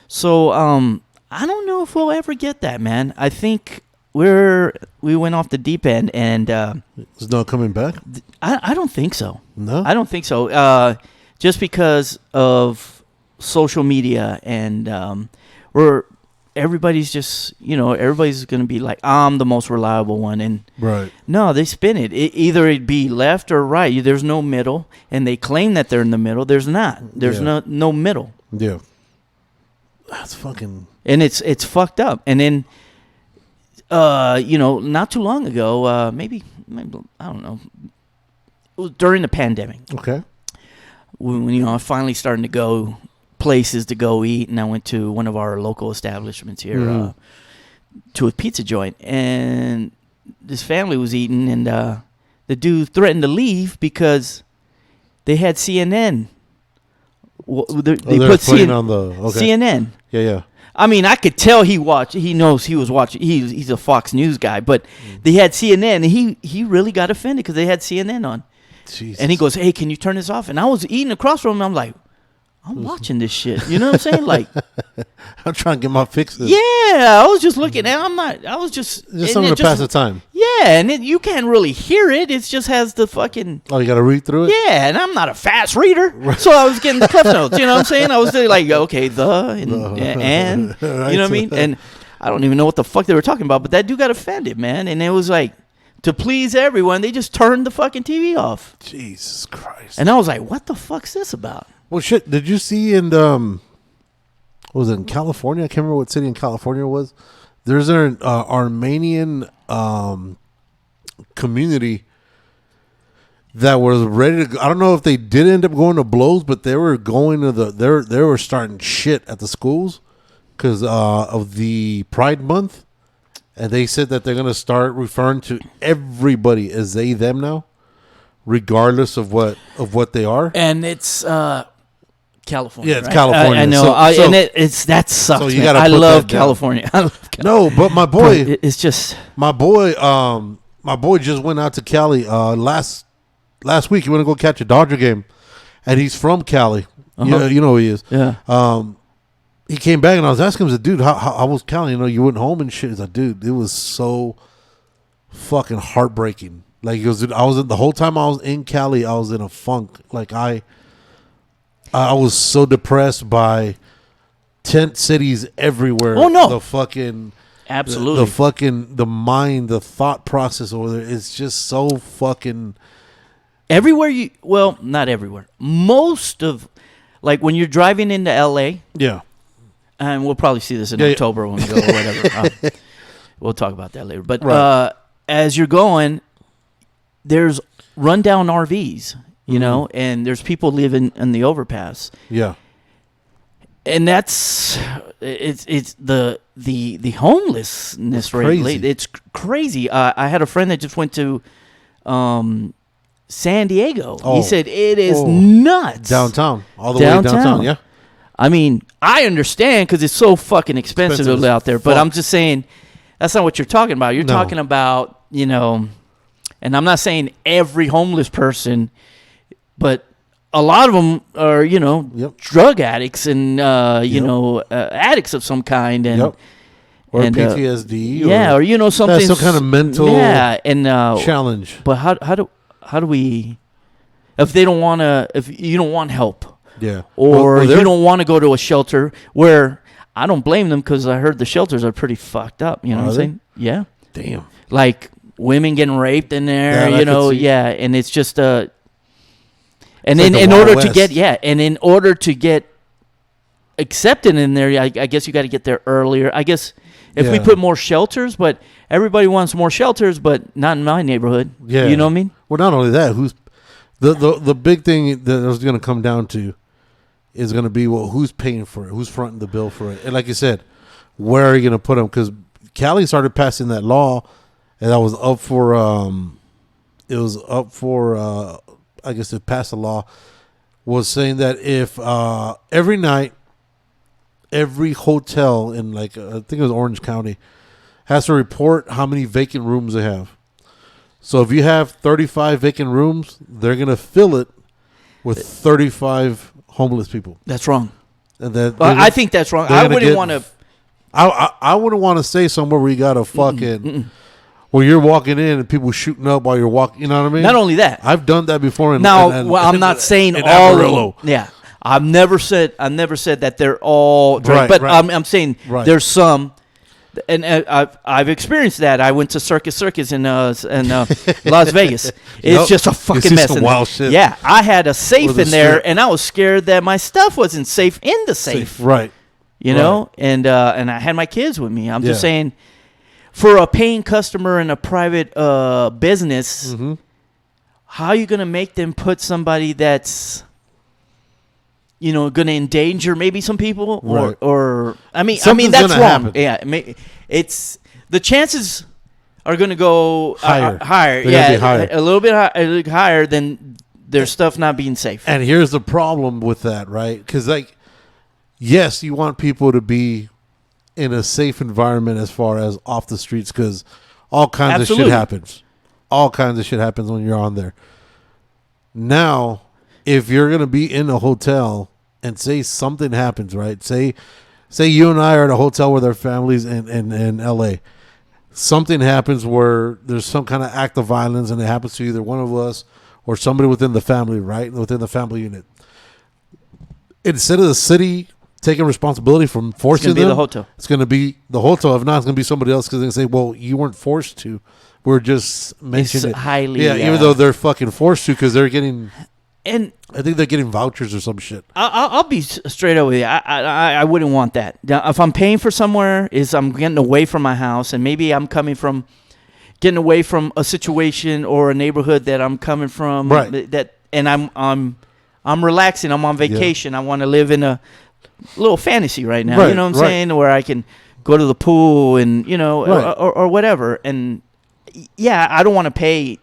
So I don't know if we'll ever get that, man. I think we went off the deep end, and There's no coming back. I don't think so. No, I don't think so. Just because of social media and everybody's just, everybody's going to be like, I'm the most reliable one. And right. no, they spin it. Either it'd be left or right. There's no middle. And they claim that they're in the middle. There's not. There's Yeah. no middle. Yeah, that's fucking. And it's fucked up. And then, not too long ago, maybe I don't know, it was during the pandemic. Okay. When I finally starting to go places to go eat, and I went to one of our local establishments here, to a pizza joint, and this family was eating, and the dude threatened to leave because they had CNN. They they're put playing on the okay. CNN. Yeah. I mean, I could tell he watched. He knows he was watching. He's a Fox News guy, but they had CNN, and he really got offended because they had CNN on. Jesus. And he goes, "Hey, can you turn this off?" And I was eating across from him. I'm like, I'm watching this shit. You know what I'm saying? Like, I'm trying to get my fixes. yeah, I was just looking at. I was just something to pass the time. Yeah, and you can't really hear it. It just has the fucking. Oh, you got to read through it. Yeah, and I'm not a fast reader, so I was getting the cliff notes. You know what I'm saying? I was like, okay, and you know what I mean? And I don't even know what the fuck they were talking about, but that dude got offended, man. And it was like, to please everyone, they just turned the fucking TV off. Jesus Christ. And I was like, what the fuck's this about? Well, shit, did you see in, what was it, in California? I can't remember what city in California it was. There's an Armenian community that was ready to go. I don't know if they did end up going to blows, but they were going to they were starting shit at the schools because of the Pride Month. And they said that they're going to start referring to everybody as they, them now, regardless of what they are. And it's California. Yeah, it's right? California. I know. And it's that sucks. So you man. gotta I put love that down. California. I love No, California. but my boy, It's just my boy just went out to Cali last week. He went to go catch a Dodger game, and he's from Cali. You know who he is. yeah. He came back and I was asking him, I said, dude, how was Cali? You know, you went home and shit. He's like, dude, it was so fucking heartbreaking. Like, he goes, dude, the whole time I was in Cali, I was in a funk. Like, I was so depressed by tent cities everywhere. Oh, no. The fucking Absolutely. the mind, the thought process over there. It's just so fucking. Everywhere not everywhere. Most of, like when you're driving into LA, Yeah. and we'll probably see this in Yeah, yeah. October when we go or whatever. We'll talk about that later. But Right. as you're going, there's rundown RVs, you know, and there's people living in the overpass. Yeah. And it's the homelessness rate. crazy. It's crazy. I had a friend that just went to San Diego. He Oh. said it is Oh. nuts. Downtown. All the way downtown. Yeah. I mean, I understand because it's so fucking expensive to Expensive live as out there. But fuck. I'm just saying, that's not what you're talking about. You're No. talking about, you know, and I'm not saying every homeless person, but a lot of them are, you know, Yep. drug addicts and, you Yep. know, addicts of some kind. And, Yep. Or and, PTSD. yeah, or, you know, something. some kind of mental and, challenge. but how do we, if they don't want to, if you don't want help, Yeah. or Well, you don't want to go to a shelter, where I don't blame them because I heard the shelters are pretty fucked up. You know Are what I'm they? saying? Yeah. Damn. Like women getting raped in there, Yeah, I you could know, see. yeah. And it's just and It's then like the in Wild order to West. get accepted in there, I guess you got to get there earlier. I guess if we Yeah. put more shelters, but everybody wants more shelters, but not in my neighborhood. Yeah. You know what I mean? Well, not only that, who's the big thing that is going to come down to is going to be, well, who's paying for it? Who's fronting the bill for it? And like you said, where are you going to put them? Because Cali started passing that law, and that was up for I guess it passed a law, was saying that if every night, every hotel in, like, I think it was Orange County, has to report how many vacant rooms they have. So if you have 35 vacant rooms, they're going to fill it with 35 homeless people. That's wrong. And that Well, I think that's wrong. they're I gonna wouldn't get- want to. I wouldn't want to stay somewhere where you got a fucking where you're walking in and people shooting up while you're walking. You know what I mean? Not only that. I've done that before. I'm not saying in all. Amarillo. Yeah, I've never said that they're all drunk, Right, but right. I'm saying Right. there's some, and I've experienced that. I went to Circus in Las Vegas. It's Yep. just a You fucking see mess. some in wild there. shit. Yeah, I had a safe Or the in there, strip. and I was scared that my stuff wasn't safe in the safe. Right. You know, and I had my kids with me. I'm just Yeah. saying, for a paying customer in a private business, Mm-hmm. how are you going to make them put somebody that's, you know, going to endanger maybe some people, Right. or I mean Something's that's gonna wrong. happen. Yeah, it's the chances are going to go Higher. higher. They're Yeah, gonna be higher. a little bit higher than their stuff not being safe. And here's the problem with that, right? Because, like, yes, you want people to be in a safe environment as far as off the streets, because all kinds Absolutely. of shit happens. All kinds of shit happens when you're on there. Now, if you're going to be in a hotel and say something happens, right? Say you and I are at a hotel with our families in L.A. Something happens where there's some kind of act of violence, and it happens to either one of us or somebody within the family, right? Within the family unit. Instead of the city taking responsibility from forcing them, the hotel. It's going to be the hotel. If not, it's going to be somebody else because they say, well, you weren't forced to. We're just mentioning it. Highly, even though they're fucking forced to because they're getting... And I think they're getting vouchers or some shit. I'll be straight up with you. I wouldn't want that. Now, if I'm paying for somewhere, I'm getting away from my house, and maybe I'm getting away from a situation or a neighborhood that I'm coming from. Right. And I'm relaxing. I'm on vacation. I want to live in a little fantasy right now. Right, you know what I'm saying? Where I can go to the pool and or whatever. And yeah, I don't want to pay.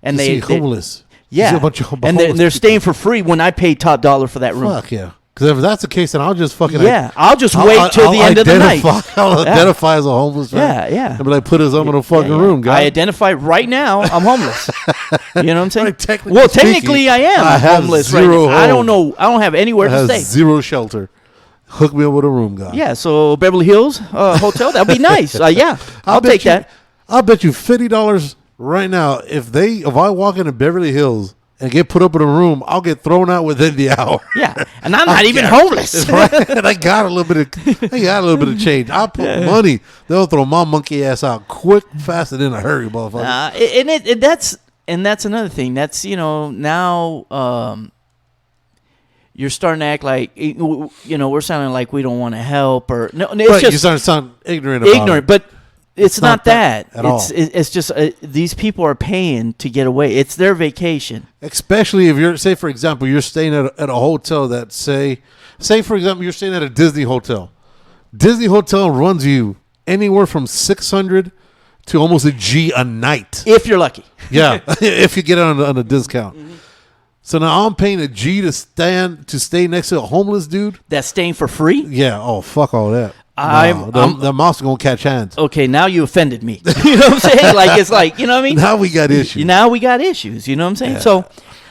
And they homeless. Yeah, and they're staying for free when I pay top dollar for that room. Fuck yeah. Because if that's the case, then I'll just fucking... I'll just wait till the end of the night. I'll identify as a homeless man. Yeah. And be like, put his in a fucking room, guy. I identify right now I'm homeless. You know what I'm saying? Right, technically I am homeless right now. I don't know. I don't have anywhere to stay. Zero shelter. Hook me up with a room, guy. Yeah, so Beverly Hills Hotel, that'd be nice. I'll take that. I'll bet you $50 right now. If I walk into Beverly Hills and get put up in a room, I'll get thrown out within the hour. Yeah, and I'm not even homeless. Right? And I got a little bit of change. I put money. They'll throw my monkey ass out quick, fast, and in a hurry, motherfucker. And that's another thing. That's now you're starting to act like we're sounding like we don't want to help or no. It's right, just you start to sound ignorant, but. It's not that. At all. It's just these people are paying to get away. It's their vacation. Especially if you're, say, for example, you're staying at a hotel that say, for example, you're staying at a Disney hotel. Disney hotel runs you anywhere from $600 to almost a G a night. If you're lucky. Yeah, if you get it on a discount. Mm-hmm. So now I'm paying a G to stay next to a homeless dude. That's staying for free? Yeah. Oh, fuck all that. The mouse gonna catch hands. Okay, now you offended me. You know what I'm saying? Like it's like, you know what I mean? Now we got issues. Now we got issues. You know what I'm saying? Yeah. So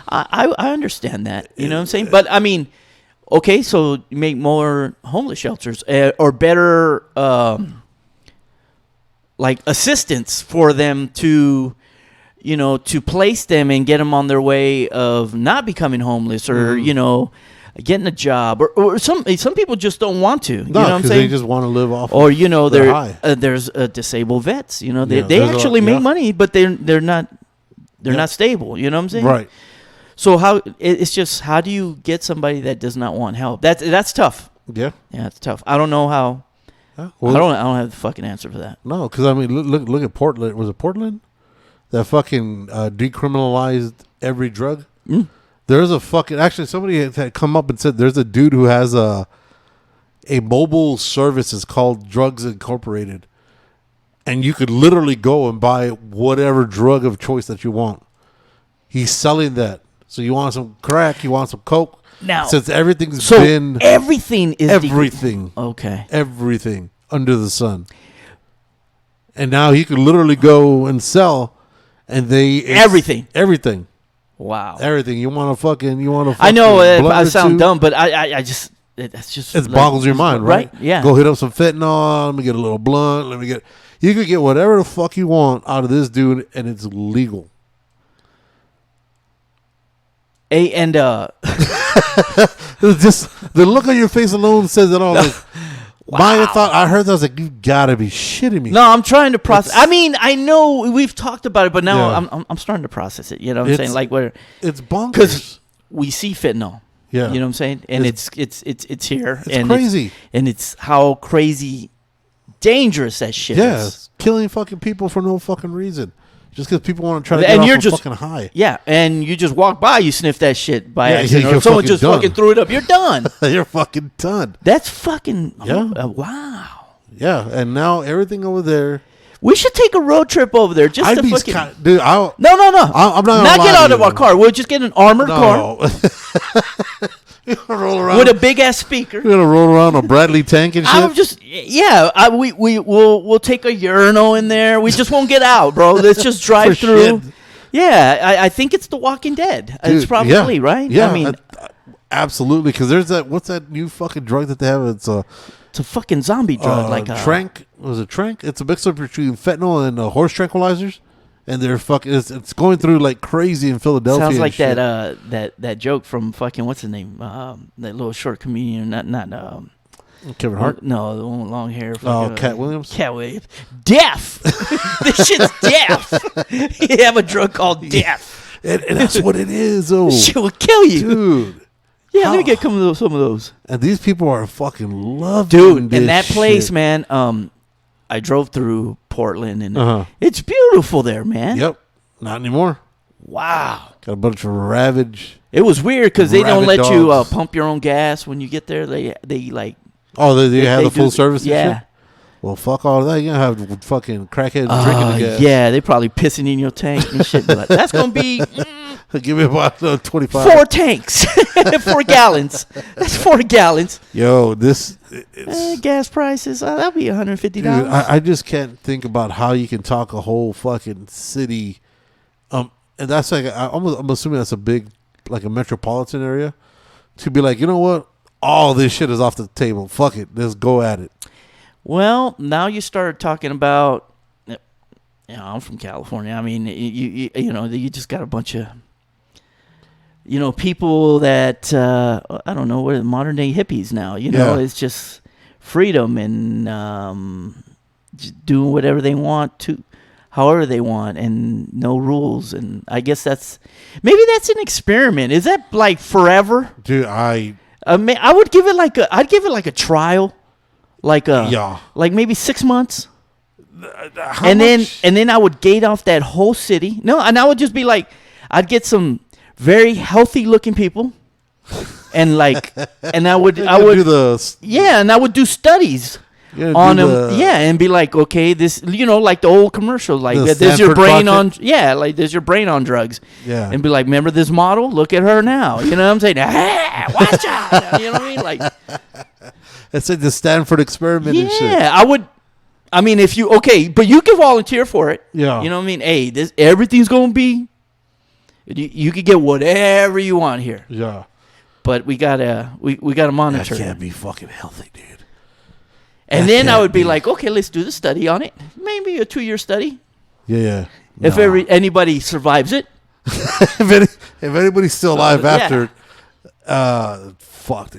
I understand that. You know what I'm saying? But I mean, okay, so you make more homeless shelters or better, like assistance for them to place them and get them on their way of not becoming homeless or getting a job, or some people just don't want to. You know what I'm saying? They just want to live off. Or there's disabled vets. They actually make money, but they're not stable. You know what I'm saying? Right. So it's just how do you get somebody that does not want help? That's tough. Yeah. Yeah, it's tough. I don't know how. Well, I don't have the fucking answer for that. No, because I mean, look at Portland. Was it Portland that fucking decriminalized every drug? Mm. There's a fucking... Actually, somebody had come up and said there's a dude who has a mobile service. It's called Drugs Incorporated. And you could literally go and buy whatever drug of choice that you want. He's selling that. So you want some crack, you want some coke. Now, since everything is everything okay. Everything under the sun. And now he could literally go and sell everything. Wow. Everything. You want to fucking I know I sound dumb, but I just that's just it boggles your mind, right? Yeah. Go hit up some fentanyl, let me get a little blunt, you could get whatever the fuck you want out of this dude and it's legal. And just the look on your face alone says it all. Like, wow. My thought, I heard that, I was like, you gotta be shitting me. No, I'm trying to process. I mean, I know we've talked about it, but now I'm starting to process it. You know what I'm saying? Like where it's bonkers because we see fentanyl. Yeah, you know what I'm saying? And it's here. It's crazy, and it's how crazy dangerous that shit is. Yeah, it's killing fucking people for no fucking reason. Just because people want to try to get off a fucking high. Yeah, and you just walk by, you sniff that shit by accident, or someone just fucking threw it up. You're done. You're fucking done. That's fucking... wow. Yeah, and now everything over there... We should take a road trip over there just to fucking... Dude, No. I'm not get out of our car. We'll just get an armored car. Roll around with a big ass speaker. We're gonna roll around a Bradley tank and shit. We'll take a urinal in there. We just won't get out, bro. Let's just drive through. Shit. Yeah, I think it's The Walking Dead. Dude, it's probably right. Yeah, I mean, Absolutely, because there's that. What's that new fucking drug that they have? It's a fucking zombie drug, like Trank. Was it Trank? It's a mix up between fentanyl and horse tranquilizers, and they're fucking. It's going through like crazy in Philadelphia. Sounds like shit. that joke from fucking what's his name? That little short comedian, not Kevin Hart. No, the one with long hair. Oh, Cat Williams. Cat Williams. Deaf. This shit's deaf. You have a drug called deaf. And that's what it is, though. This shit will kill you, dude. Yeah, let me get some of those. And these people are fucking loving dude. this And that place, shit. man. I drove through Portland, and it's beautiful there, man. Yep. Not anymore. Wow. Got a bunch of ravage. It was weird because they don't Rabid let you dogs. pump your own gas when you get there. They like. Oh, they have the do- full service. And Yeah. shit? Well, fuck all that. You're gonna have fucking crackheads drinking the gas. Yeah, they probably pissing in your tank and shit. Be like, that's gonna be Give me about 25. 4 tanks, 4 gallons. That's 4 gallons. Yo, it's, Gas prices. That'll be $150. dude, I just can't think about how you can talk a whole fucking city. And that's like I'm assuming that's a big, like a metropolitan area, to be like, you know what, all this shit is off the table. Fuck it, let's go at it. Well, now you start talking about. I'm from California. I mean, you know, you just got a bunch of. People that I don't know, what modern day hippies now. It's just freedom and just doing whatever they want to, however they want, and no rules. And I guess maybe that's an experiment. Is that like forever? Dude, I would give it like a trial, like maybe 6 months. And then I would gate off that whole city. No, and I would just be like, I'd get some very healthy looking people, and I would do and I would do studies on them, and be like, okay, this, like the old commercial, like there's your brain on, there's your brain on drugs, and be like, remember this model? Look at her now. You know what I'm saying? Hey, watch out. You know what I mean? Like, it's like the Stanford experiment and shit. Yeah, I would. I mean, but you can volunteer for it. Yeah. You know what I mean? Hey, everything's gonna be. You could get whatever you want here. Yeah. But we gotta monitor. That can't be fucking healthy, dude. And then I would be like, okay, let's do the study on it. Maybe a 2-year study. Yeah. If anybody survives it. if anybody's still alive after, fuck.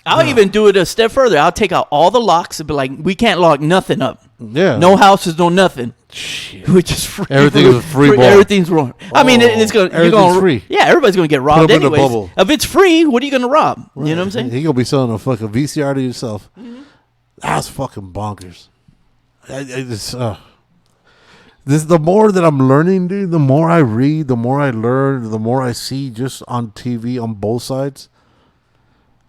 I'll even do it a step further. I'll take out all the locks and be like, we can't lock nothing up. Yeah. No houses, no nothing. Shit. Which is free. Everything is free ball. Everything's wrong. I mean, everything's free. Yeah, everybody's gonna get robbed Put 'em in a anyways. bubble. If it's free, what are you gonna rob? You know what I'm saying? He gonna be selling a fucking VCR to yourself. Mm-hmm. That's fucking bonkers. The more that I'm learning, dude, the more I read, the more I learn, the more I see just on TV on both sides.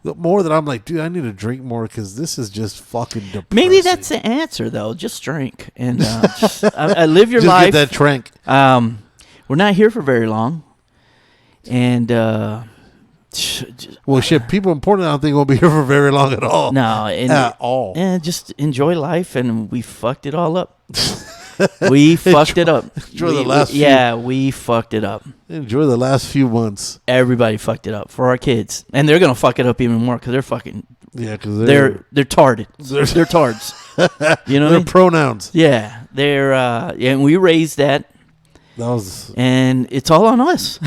The more that I'm like, dude, I need to drink more because this is just fucking depressing. Maybe that's the answer, though. Just drink and I live your just life. Get that trank. We're not here for very long, and well, shit. People in Portland, I don't think will be here for very long at all. No, at all. And just enjoy life, and we fucked it all up. We fucked it up. Enjoy the last few. Yeah, we fucked it up. Enjoy the last few months. Everybody fucked it up for our kids, and they're gonna fuck it up even more because they're fucking. Yeah, because they're tarded. They're tards. You know, they're what I mean? pronouns. Yeah, they're. And we raised that. And it's all on us.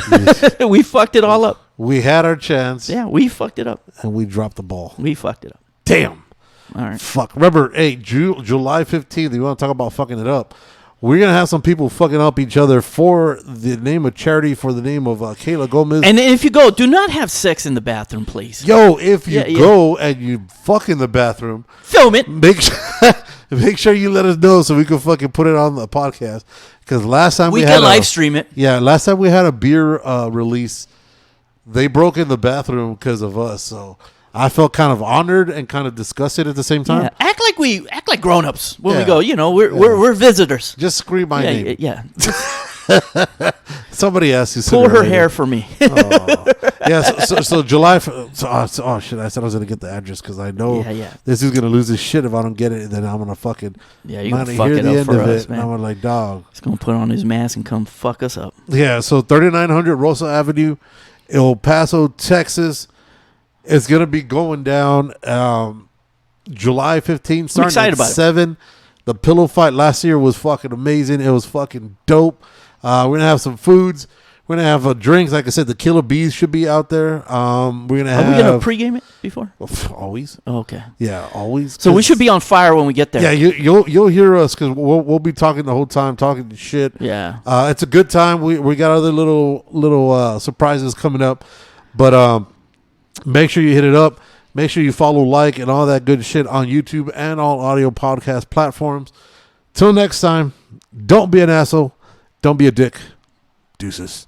We fucked it all up. We had our chance. Yeah, we fucked it up. And we dropped the ball. We fucked it up. Damn. All right. Fuck. Remember, hey, July 15th, you want to talk about fucking it up. We're going to have some people fucking up each other for the name of charity, for the name of Kayla Gomez. And if you go, do not have sex in the bathroom, please. Yo, if you go and you fuck in the bathroom. Film it. Make sure you let us know so we can fucking put it on the podcast. Because last time we can live stream it. Yeah, last time we had a beer release, they broke in the bathroom because of us. So I felt kind of honored and kind of disgusted at the same time. Yeah. Act like grown-ups when we go. You know, we're visitors. Just scream my name. Yeah. Somebody asked you. Pull her hair for me. Yeah. So July. Shit! I said I was gonna get the address because I know this is gonna lose his shit if I don't get it. Then I'm gonna fucking you're gonna fuck it up for us, man. And I'm like, dog. He's gonna put on his mask and come fuck us up. Yeah. So 3900 Rosa Avenue, El Paso, Texas. It's gonna be going down July 15th. Starting excited at about it. 7. The pillow fight last year was fucking amazing. It was fucking dope. We're gonna have some foods. We're gonna have drinks. Like I said, the Killer Bees should be out there. We're gonna have. Are we gonna pregame it before? Always. Oh, okay. Yeah, always. So we should be on fire when we get there. Yeah, you'll hear us because we'll be talking the whole time, talking shit. Yeah. It's a good time. We got other little surprises coming up, but make sure you hit it up. Make sure you follow, like, and all that good shit on YouTube and all audio podcast platforms. Till next time, don't be an asshole. Don't be a dick. Deuces.